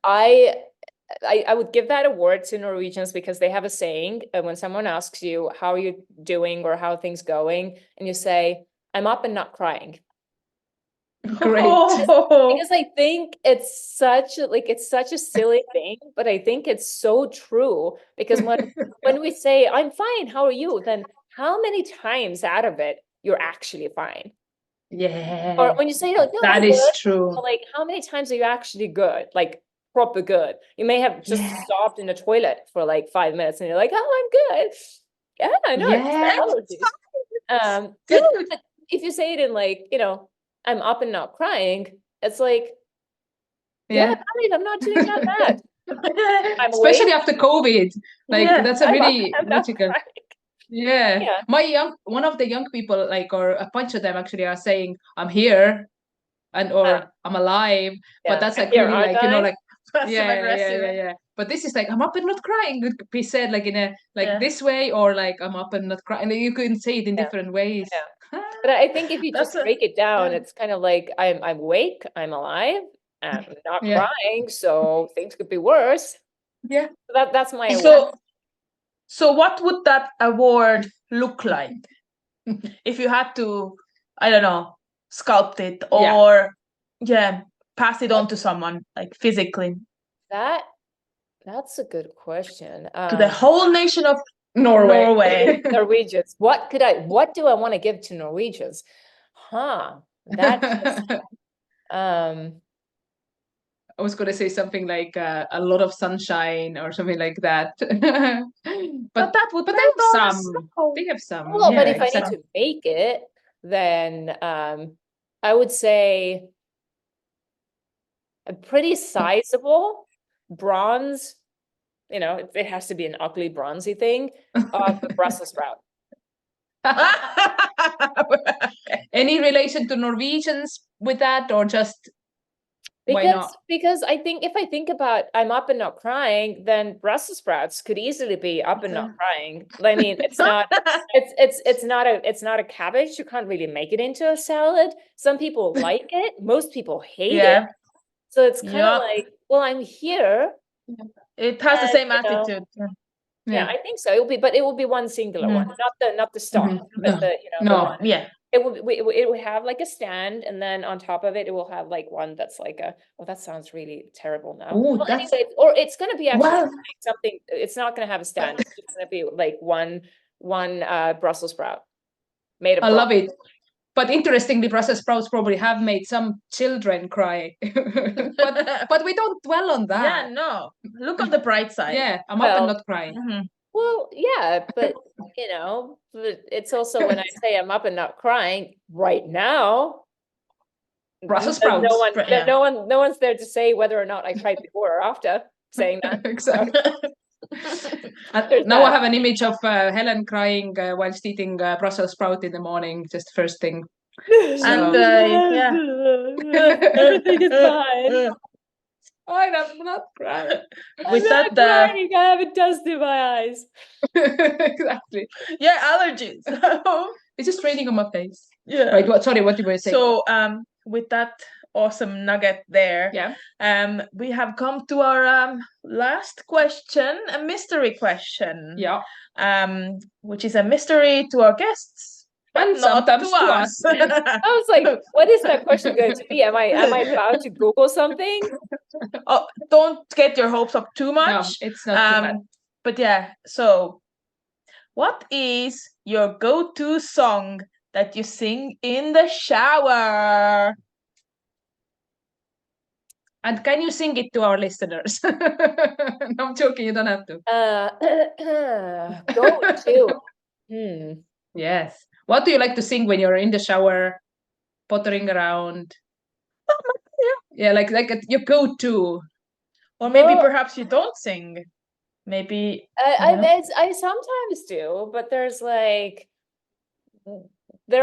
I would give that award to Norwegians because they have a saying, when someone asks you how are you doing or how are things going, and you say, I'm up and not crying.
Great.
Because I think it's such a silly thing, but I think it's so true, because when we say I'm fine, how are you, then how many times out of it you're actually fine?
Yeah.
Or when you say like, no,
that
I'm
is
good,
true.
like how many times are you actually good, like proper good? You may have just stopped in the toilet for like 5 minutes and you're like, oh, I'm good. Yeah, I know. But if you say it in like, you know, I'm up and not crying, it's like, yeah, I'm not doing that bad. I'm
especially
awake.
after COVID, like that's a really logical. Yeah. One of the young people, like, or a bunch of them actually are saying, I'm here and or I'm alive, but that's like really like, you know, like yeah. But this is like, I'm up and not crying, could be said like in a like this way, or like I'm up and not crying. You can say it in different ways.
But I think if you just break it down, it's kind of like I'm awake, I'm alive, I'm not crying, so things could be worse.
Yeah.
So that's my award.
So what would that award look like if you had to, I don't know, sculpt it or pass it on to someone like physically?
That's a good question.
To the whole nation of
Norway.
Norwegians. What do I want to give to Norwegians? That
I was going to say something like a lot of sunshine or something like that. but they have some.
Well, but if I need to make it, then I would say a pretty sizable bronze, you know, it has to be an ugly bronzy thing, of the Brussels sprout.
Any relation to Norwegians with that, or just Why not?
Because I think if I think about I'm up and not crying, then Brussels sprouts could easily be up and not crying. I mean, it's not it's not a cabbage. You can't really make it into a salad. Some people like it. Most people hate it. So it's kind of like, well, I'm here.
It has the same
you know,
attitude.
Yeah, I think so. It will be one singular one, not the stock, but the the
No.
one.
Yeah.
It will have like a stand, and then on top of it, it will have like one that's like a. Oh, that sounds really terrible now.
Ooh,
Well,
that's
anyway, or it's gonna be actually
well.
like something. It's not gonna have a stand. It's just gonna be like one Brussels sprout made of.
I love it. But interestingly, Brussels sprouts probably have made some children cry. but we don't dwell on that.
Yeah, no. Look on the bright side.
Yeah, I'm up and not crying.
Well, yeah, but but it's also when I say I'm up and not crying right now.
Brussels sprouts.
No one's there to say whether or not I cried before or after saying that.
Exactly. Now I have an image of Helen crying whilst eating Brussels sprout in the morning, just first thing.
And yeah,
everything is fine.
I'm not crying.
With
I'm
that,
not crying. I have a dust in my eyes.
Exactly.
Yeah, allergies.
It's just raining on my face.
Yeah.
Right. Sorry. What did you say?
So, with that awesome nugget there, we have come to our last question, a mystery question.
Yeah.
Which is a mystery to our guests.
And
not to
sometimes to
us.
I was like, what is that question going to be? Am I allowed to Google something?
Oh, don't get your hopes up too much.
No, it's not too bad.
But yeah, so what is your go-to song that you sing in the shower?
And can you sing it to our listeners? No, I'm joking. You don't have to.
Go-to.
Yes. What do you like to sing when you're in the shower, pottering around? Yeah, like your go-to.
Or maybe perhaps you don't sing. Maybe
I sometimes do, but there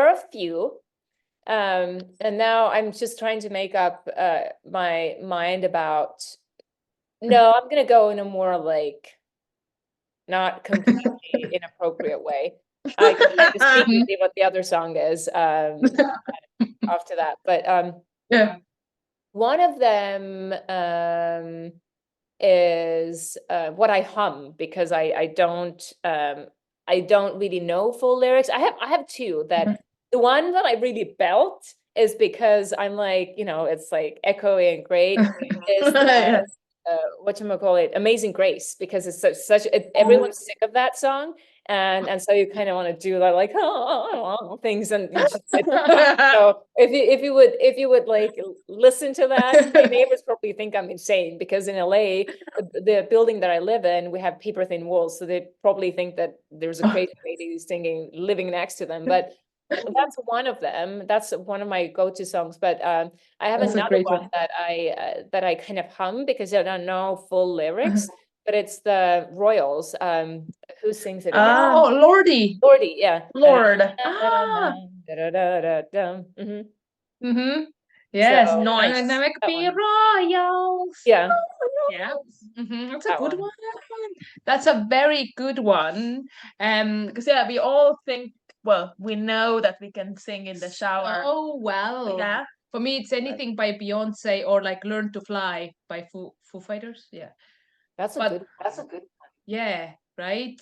are a few. And now I'm just trying to make up my mind about. No, I'm gonna go in a more like not completely inappropriate way. I can kind of speak with you what the other song is after that, but one of them is what I hum because I don't really know full lyrics. I have two that the one that I really belt is because I'm like, it's like echoey and great is whatchamacallit, Amazing Grace, because it's such everyone's sick of that song. And so you kind of want to do that like things and so if you would like listen to that, my neighbors probably think I'm insane because in LA the building that I live in we have paper thin walls, so they probably think that there's a crazy lady singing living next to them, but that's one of them. That's one of my go-to songs. But I have another one that I kind of hum because I don't know full lyrics. But it's the Royals. Who sings it again?
Oh, Lordy.
Lordy, yeah.
Lord.
Yes,
so, nice.
Dynamic be Royals.
Yeah.
Yeah. That's a good one. That's a very good one.
Because we all think, well, we know that we can sing in the shower.
Oh well.
Yeah.
For me, it's anything by Beyonce or like "Learn to Fly" by Foo Fighters. Yeah.
That's a good.
Yeah, right.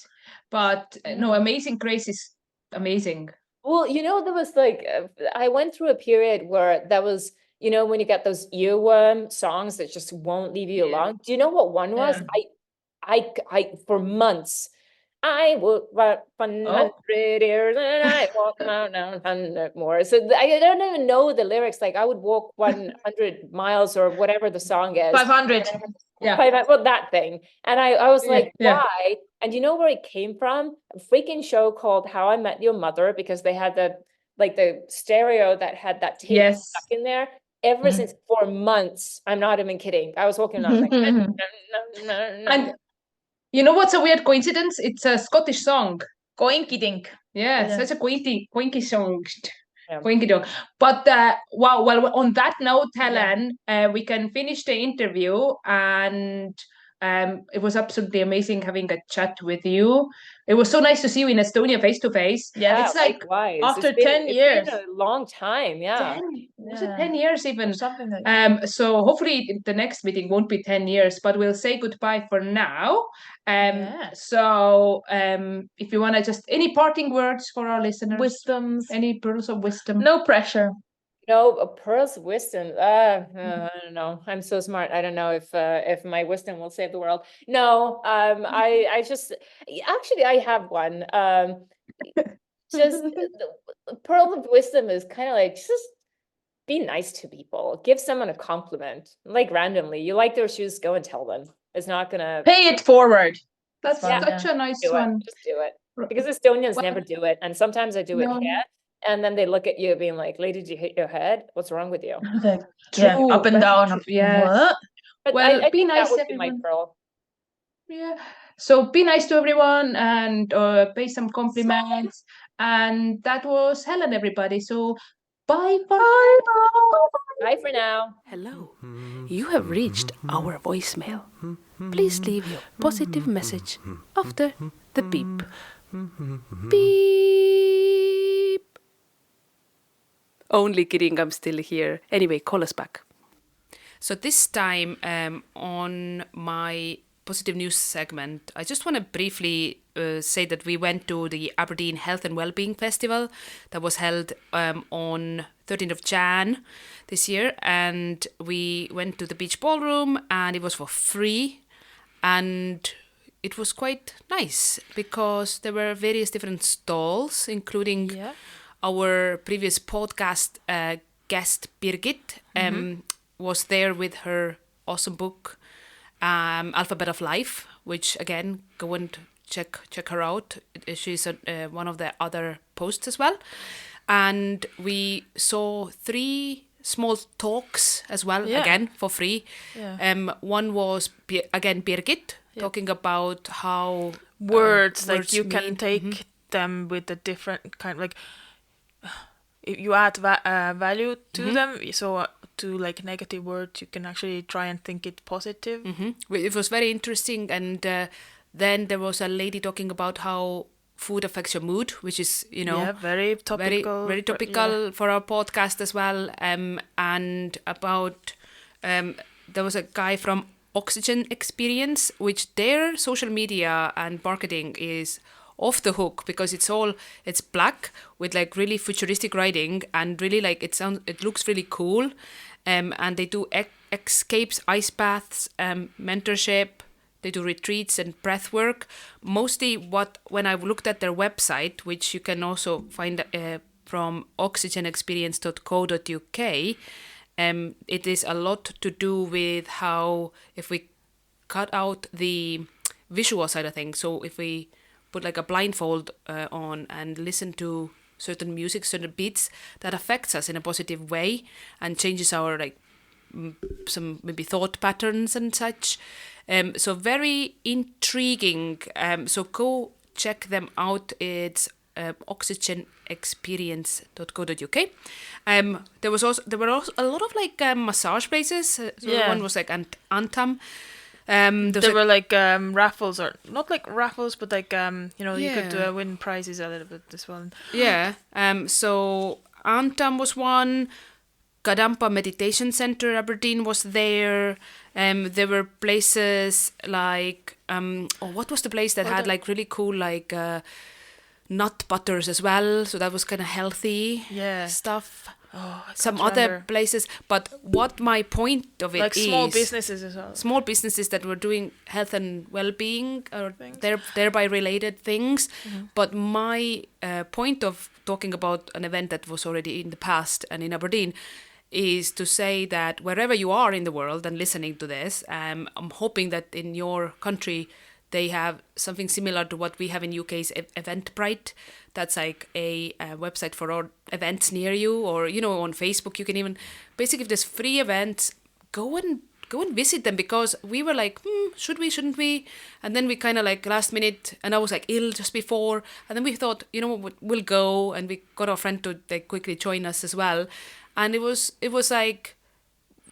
But no, Amazing Grace is amazing.
Well, there was like I went through a period where that was, when you get those earworm songs that just won't leave you alone. Do you know what one was? I for months. I would walk 100 years and I walk now 100 more. So I don't even know the lyrics. Like I would walk 100 miles or whatever the song is.
500.
Yeah.
Well, that thing. And I was like, why? And you know where it came from? A freaking show called How I Met Your Mother, because they had the stereo that had that tape stuck in there. Ever since for months, I'm not even kidding. I was walking around like,
and you know what's a weird coincidence? It's a Scottish song.
Koinky dink.
Yeah, such a quainty song. Oinky-dog. But wow, well, on that note, Helen, we can finish the interview, and it was absolutely amazing having a chat with you. It was so nice to see you in Estonia face to face.
Yeah,
it's like
likewise.
after
It's been-
10 years.
It's been a long time, yeah.
Was it 10 years even?
Or something like that.
So hopefully the next meeting won't be 10 years, but we'll say goodbye for now. So if you want to just, any parting words for our listeners?
Wisdoms.
Any pearls of wisdom?
No pressure.
A pearls of wisdom. I don't know. I'm so smart. I don't know if my wisdom will save the world. No, I just actually I have one. Just the pearl of wisdom is kind of like just be nice to people. Give someone a compliment, like randomly. You like their shoes, go and tell them. It's not gonna
Pay it forward.
That's such a nice
do
one.
it. Just do it. Because Estonians
Well,
never do it, and sometimes I do it
no.
here. And then they look at you being like, lady, did you hit your head? What's wrong with you?
True,
Up and
very
down.
true. Yeah.
What?
But
Well,
I
be
think
nice,
that would be my
everyone.
pearl.
Yeah. So be nice to everyone and pay some compliments. And that was Helen, everybody. So bye for now.
Bye for now.
Hello. You have reached our voicemail. Please leave your positive message after the beep. Beep. Only kidding, I'm still here. Anyway, call us back. So this time on my positive news segment, I just want to briefly say that we went to the Aberdeen Health and Wellbeing Festival that was held on 13th of Jan this year, and we went to the beach ballroom and it was for free, and it was quite nice because there were various different stalls, including our previous podcast guest Birgit was there with her awesome book Alphabet of Life, which again, go and check her out. She's one of the other posts as well. And we saw 3 small talks as well, again for free. One was again Birgit talking about how
Words like
words
you can
mean.
take them with a different kind, like if you add value to them. So to like negative words, you can actually try and think it positive.
It was very interesting, and then there was a lady talking about how food affects your mood, which is
very topical.
very topical for our podcast as well. And about there was a guy from Oxygen Experience, which their social media and marketing is off the hook because it's black with like really futuristic writing and really like it looks really cool. And they do escapes, ice baths, mentorship. They do retreats and breath work. Mostly when I looked at their website, which you can also find from oxygenexperience.co.uk, it is a lot to do with how if we cut out the visual side of things. So if we put like a blindfold on and listen to certain music, certain beats, that affects us in a positive way and changes our like some maybe thought patterns and such. So very intriguing. So go check them out. It's oxygenexperience.co.uk. There were also a lot of like massage places. So one was like Antam.
There were like raffles, or not like raffles, but like you could win prizes a little bit as well.
So Antam was one. Kadampa Meditation Center Aberdeen was there. There were places like what was the place that had like really cool like nut butters as well, so that was kind of healthy stuff. Some other places, but what my point of it
like
is
small businesses as well.
Small businesses that were doing health and well-being or thereby related things. But my point of talking about an event that was already in the past and in Aberdeen is to say that wherever you are in the world and listening to this, I'm hoping that in your country they have something similar to what we have in UK's Eventbrite. That's like a website for all events near you, or on Facebook you can even basically, if there's free events, go and go and visit them, because we were like, should we, shouldn't we? And then we kind of like last minute, and I was like ill just before, and then we thought, you know what, we'll go, and we got our friend to like quickly join us as well, and it was like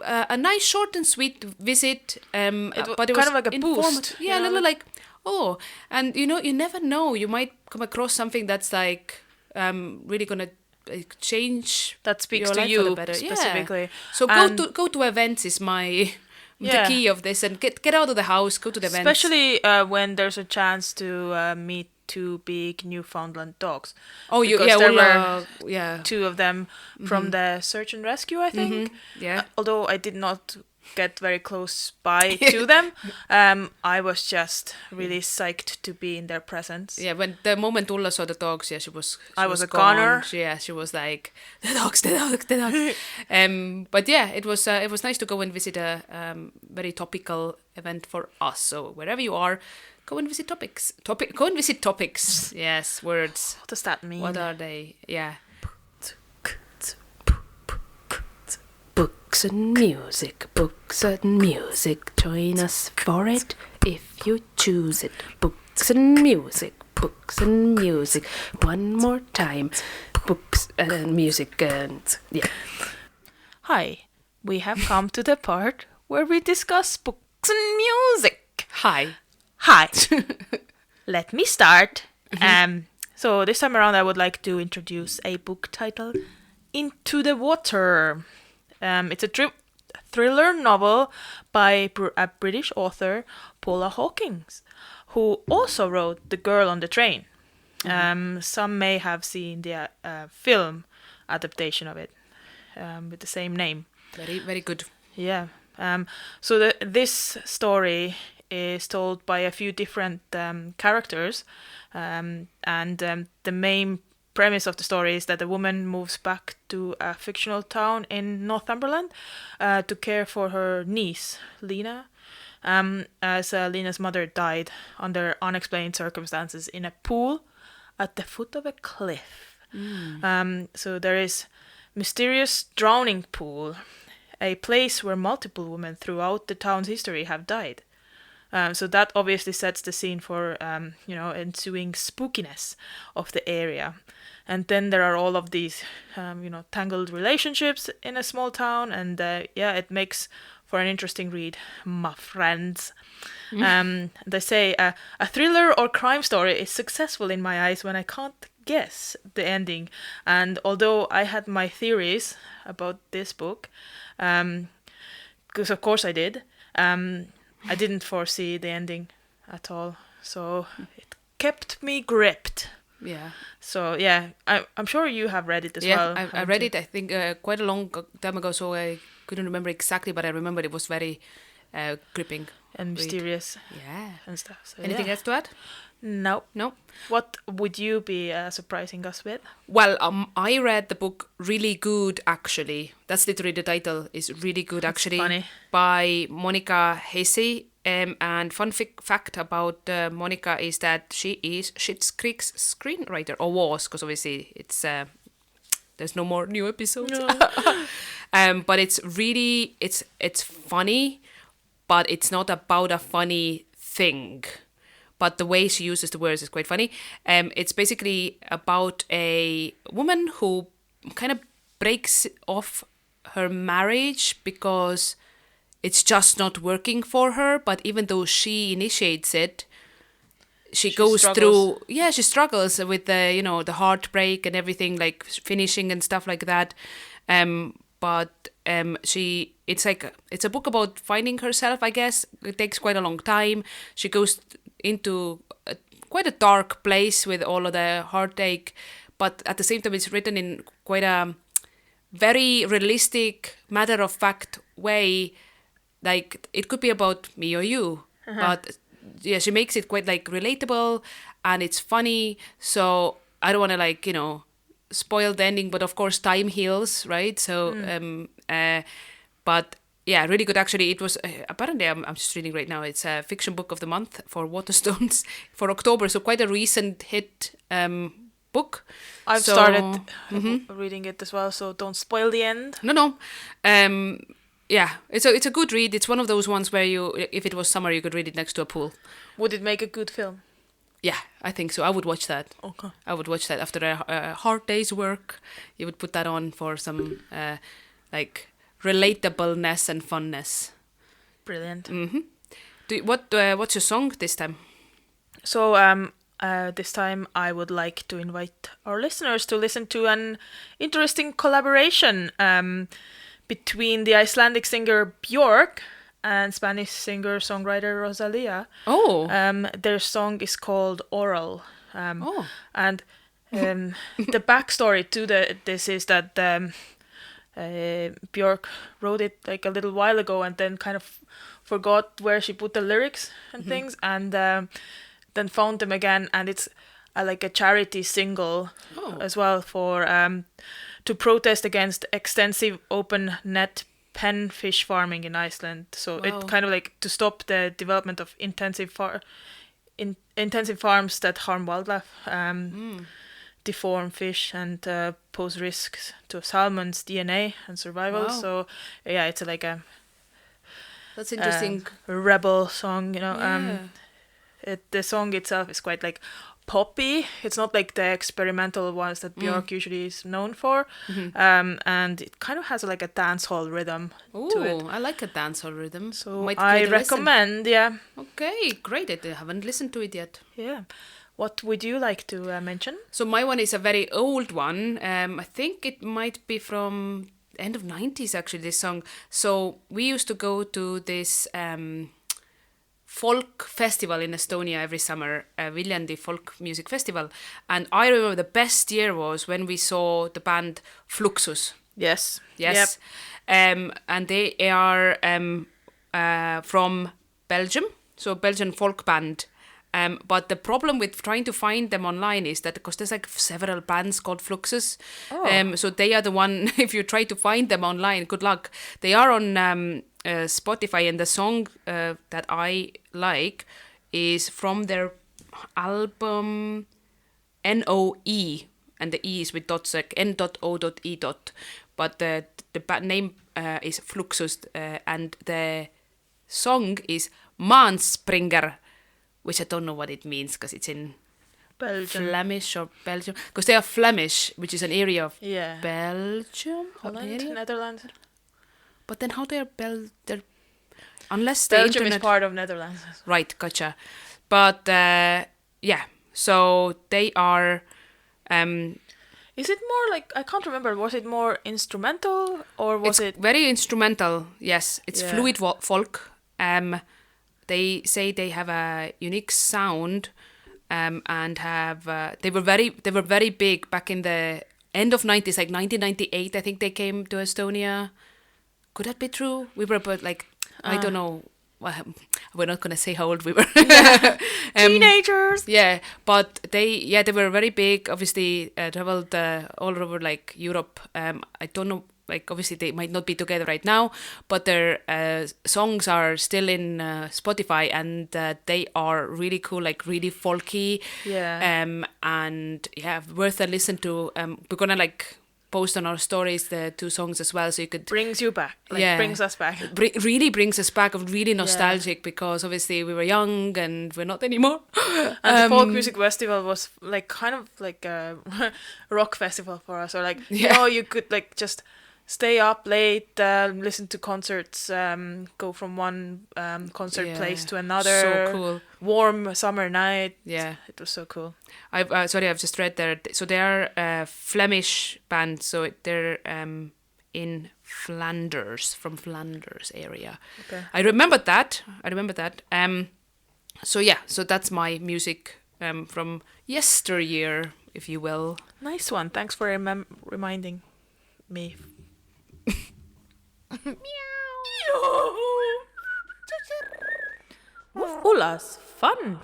a nice short and sweet visit, but it was
kind of like a boost,
yeah, a little like, oh, and you never know, you might come across something that's like really gonna change
that speaks
your
to
life
you
for the better.
specifically.
So go to events is my the key of this, and get out of the house, go to the events.
Especially when there's a chance to meet two big Newfoundland dogs.
Oh,
because there were
yeah,
two of them from the search and rescue, I think.
Yeah.
Although I did not get very close by to them, I was just really psyched to be in their presence.
Yeah, when the moment Ulla saw the dogs, she was
a
gone.
goner.
She was like, the dogs. But yeah, it was nice to go and visit a very topical event for us. So wherever you are, go and visit topics. Go and visit topics. Yes, words.
What does that mean?
What are they? Yeah.
Books and music, join us for it if you choose it. Books and music, one more time. Books and music, and yeah.
Hi, we have come to the part where we discuss books and music.
Hi.
Let me start. So this time around I would like to introduce a book titled Into the Water. It's a thriller novel by a British author, Paula Hawkins, who also wrote The Girl on the Train. Some may have seen the film adaptation of it with the same name.
Very, very good.
Yeah. So this story is told by a few different characters, and the main premise of the story is that a woman moves back to a fictional town in Northumberland to care for her niece, Lena, as Lena's mother died under unexplained circumstances in a pool at the foot of a cliff. So there is mysterious drowning pool, a place where multiple women throughout the town's history have died. So that obviously sets the scene for ensuing spookiness of the area. And then there are all of these tangled relationships in a small town, and it makes for an interesting read, my friends. They say a thriller or crime story is successful in my eyes when I can't guess the ending. And although I had my theories about this book, because of course I did, I didn't foresee the ending at all. So it kept me gripped.
Yeah.
So yeah, I'm sure you have read it as well.
Yeah, I read it, I think, quite a long time ago, so I couldn't remember exactly, but I remember it was very gripping.
And mysterious.
Yeah.
And stuff. So,
Anything else to add?
No.
No?
What would you be surprising us with?
Well, I read the book Really Good, actually. That's literally the title, is Really Good, actually.
Funny.
By Monica Hesse. And fun fact about Monica is that she is Schitt's Creek's screenwriter, or was, because obviously it's there's no more new episodes. No. But it's really, it's funny, but it's not about a funny thing. But the way she uses the words is quite funny. It's basically about a woman who kind of breaks off her marriage because it's just not working for her. But even though she initiates it, she goes
struggles.
through. Yeah, she struggles with the heartbreak and everything, like finishing and stuff like that. It's a book about finding herself, I guess. It takes quite a long time. She goes into quite a dark place with all of the heartache, but at the same time it's written in quite a very realistic, matter-of-fact way. Like, it could be about me or you, but yeah, she makes it quite like relatable, and it's funny. So I don't want to spoil the ending, but of course time heals, right? So but yeah, really good, actually. It was apparently, I'm just reading right now, it's a fiction book of the month for Waterstones for October, so quite a recent hit book.
I've started reading it as well, so don't spoil the end.
No. yeah, it's a good read. It's one of those ones where if it was summer, you could read it next to a pool.
Would it make a good film?
Yeah, I think so. I would watch that.
Okay.
I would watch that after a hard day's work. You would put that on for some like relatableness and funness.
Brilliant.
What's your song this time?
So this time I would like to invite our listeners to listen to an interesting collaboration between the Icelandic singer Björk and Spanish singer-songwriter Rosalia.
Oh.
Their song is called Oral.
Oh.
And the backstory to this is that Björk wrote it like a little while ago and then kind of forgot where she put the lyrics and things, and then found them again, and it's like a charity single as well for to protest against extensive open net pen fish farming in Iceland. So it kind of like to stop the development of intensive farms that harm wildlife, deform fish, and pose risks to salmon's DNA and survival.
Wow.
So yeah, it's like a
That's interesting.
rebel song, you know.
Yeah.
The song itself is quite like poppy. It's not like the experimental ones that Björk usually is known for. And it kind of has like a dancehall rhythm to it.
Oh, I like a dancehall rhythm.
So
Might
I
give it a listen.
recommend, yeah.
Okay, great. I haven't listened to it yet.
Yeah. What would you like to mention?
So my one is a very old one. I think it might be from end of 90s actually, this song. So we used to go to this folk festival in Estonia every summer, Viljandi Folk Music Festival. And I remember the best year was when we saw the band Fluxus.
Yes.
Yes. And they are from Belgium, so Belgian folk band. But the problem with trying to find them online is that because there's like several bands called Fluxus, so they are the one. If you try to find them online, good luck. They are on Spotify, and the song that I like is from their album NOE, and the E is with dots like N.O.E. But the name is Fluxus, and the song is Maanspringer, which I don't know what it means because it's in
Belgium.
Flemish or Belgium. Because they are Flemish, which is an area of Belgium?
Holland,
Area?
Netherlands.
But then how they are they're unless the
Belgium
internet...
is part of Netherlands.
Right, gotcha. But yeah, so they are...
Is it more like, I can't remember, was it more instrumental or was
it's
it...
very instrumental, yes. It's
Yeah.
fluid folk. They say they have a unique sound, and have they were very big back in the end of 90s, like 1998. I think they came to Estonia. Could that be true? We were about like I don't know. We're not gonna say how old we were.
Teenagers.
Yeah, but they were very big. Obviously, traveled all over like Europe. I don't know. Like obviously they might not be together right now, but their songs are still in Spotify, and they are really cool, like really folky.
Yeah.
And yeah, worth a listen to. We're gonna like post on our stories the two songs as well, so you could
Brings you back. Like, brings us back.
really brings us back. Of really nostalgic because obviously we were young and we're not anymore.
And the folk music festival was like kind of like a rock festival for us, or like you know, you could like just stay up late, listen to concerts, go from one concert place to another.
So cool.
Warm summer night.
Yeah,
it was so cool.
I've just read there. So they are a Flemish band. So they're in Flanders, from Flanders area.
Okay.
I remember that. So yeah, so that's my music from yesteryear, if you will.
Nice one. Thanks for reminding me. Ulla's fun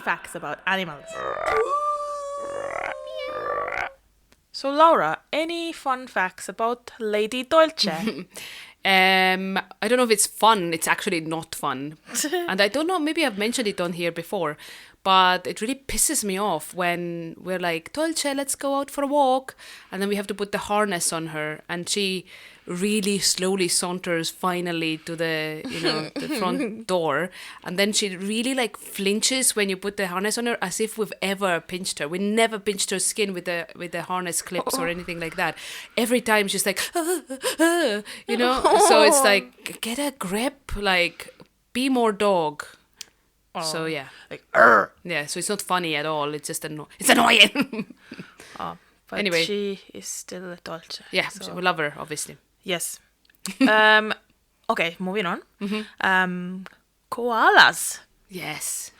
facts about animals. So Laura, any fun facts about Lady Dolce?
I don't know if it's fun. It's actually not fun. And I don't know, maybe I've mentioned it on here before, but it really pisses me off when we're like, Dolce, let's go out for a walk. And then we have to put the harness on her. And she really slowly saunters finally to the the front door, and then she really like flinches when you put the harness on her, as if we've ever pinched her. We never pinched her skin with the harness clips or anything like that. Every time she's like so it's like, get a grip, like be more dog. So yeah,
like
yeah, so it's not funny at all, it's just it's annoying.
but
Anyway.
she is still a dolce.
Yeah,
so
so we love her, obviously.
yes. Okay, moving on. Koalas.
Yes.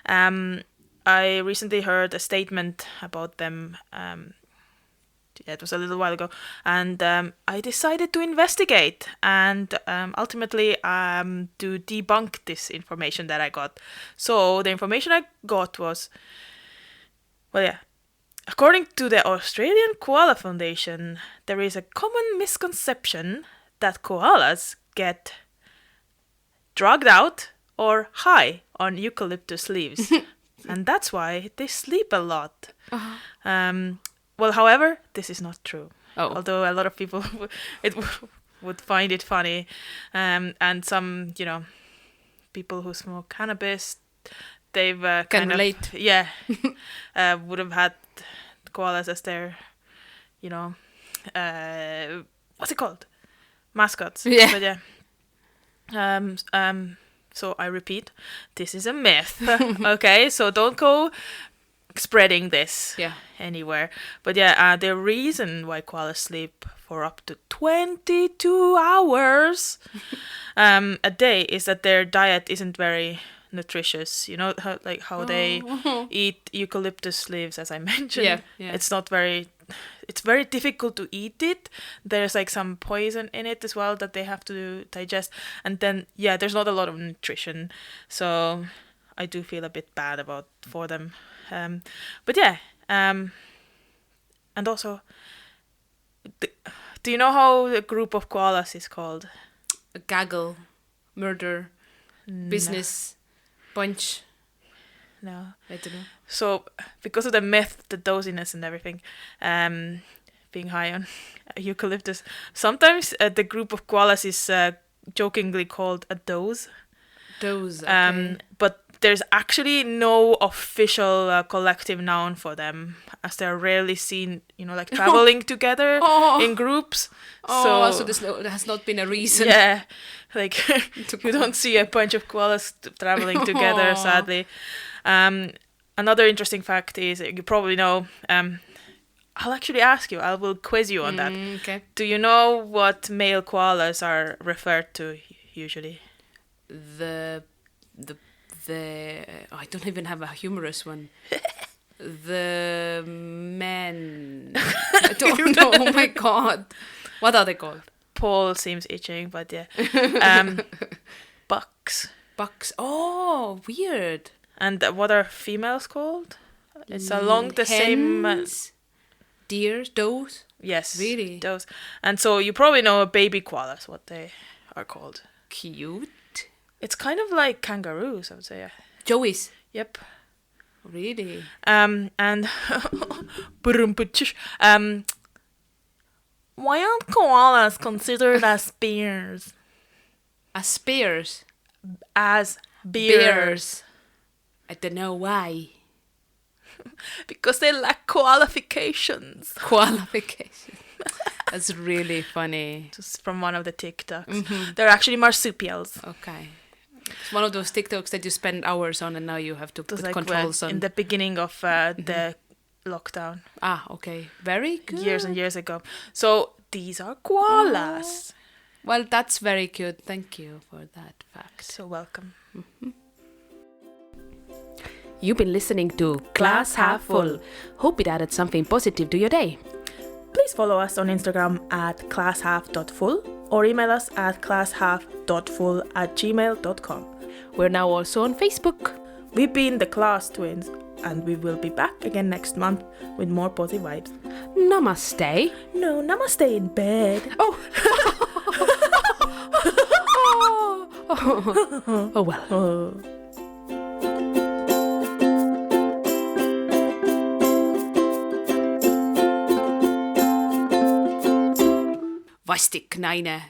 I recently heard a statement about them. It was a little while ago, and I decided to investigate and ultimately to debunk this information that I got. So the information I got was, according to the Australian Koala Foundation, there is a common misconception that koalas get drugged out or high on eucalyptus leaves, and that's why they sleep a lot. However, this is not true.
Oh.
Although a lot of people would find it funny, and some, people who smoke cannabis, they've
Can relate.
would have had koalas as their, what's it called? Mascots.
Yeah.
But yeah. So I repeat, this is a myth. Okay, so don't go spreading this anywhere. But yeah, the reason why koalas sleep for up to 22 hours a day is that their diet isn't very nutritious. You know how they eat eucalyptus leaves, as I mentioned.
Yeah.
It's very difficult to eat it. There's like some poison in it as well that they have to digest, and then there's not a lot of nutrition, so I do feel a bit bad for them. But yeah, and also, do you know how the group of koalas is called?
A gaggle, murder, business, bunch.
No.
I don't know.
So, because of the myth, the doziness and everything, being high on eucalyptus, sometimes the group of koalas is jokingly called a doze.
Doze, okay.
But there's actually no official collective noun for them, as they're rarely seen, like traveling together in groups.
So there has not been a reason.
Yeah, like you don't see a bunch of koalas traveling together, sadly. Another interesting fact is, you probably know, I'll actually ask you, I will quiz you on that.
Okay.
Do you know what male koalas are referred to usually?
I don't even have a humorous one. The men. I don't know. Oh my god. What are they called?
Paul seems itching, but yeah. Bucks.
Bucks. Oh, weird.
And what are females called? It's along the same...
Deer? Does?
Yes.
Really?
Does. And so you probably know baby koalas, what they are called.
Cute.
It's kind of like kangaroos, I would say.
Joeys?
Yep.
Really?
And why aren't koalas considered as bears?
As spears?
As bears.
I don't know why.
Because they lack koalafications.
Koalafications. That's really funny.
Just from one of the TikToks. They're actually marsupials.
Okay. It's one of those TikToks that you spend hours on and now you have to put controls on.
In the beginning of the lockdown.
Ah, okay. Very good.
Years and years ago. So these are koalas.
Well, that's very good. Thank you for that fact.
So welcome.
You've been listening to Glass Half Full. Hope it added something positive to your day.
Please follow us on Instagram at classhalf.full or email us at classhalf.full@gmail.com.
We're now also on Facebook.
We've been the Klaas twins, and we will be back again next month with more positive vibes.
Namaste.
No, namaste in bed.
Oh. Oh well.
Oh.
vastik naine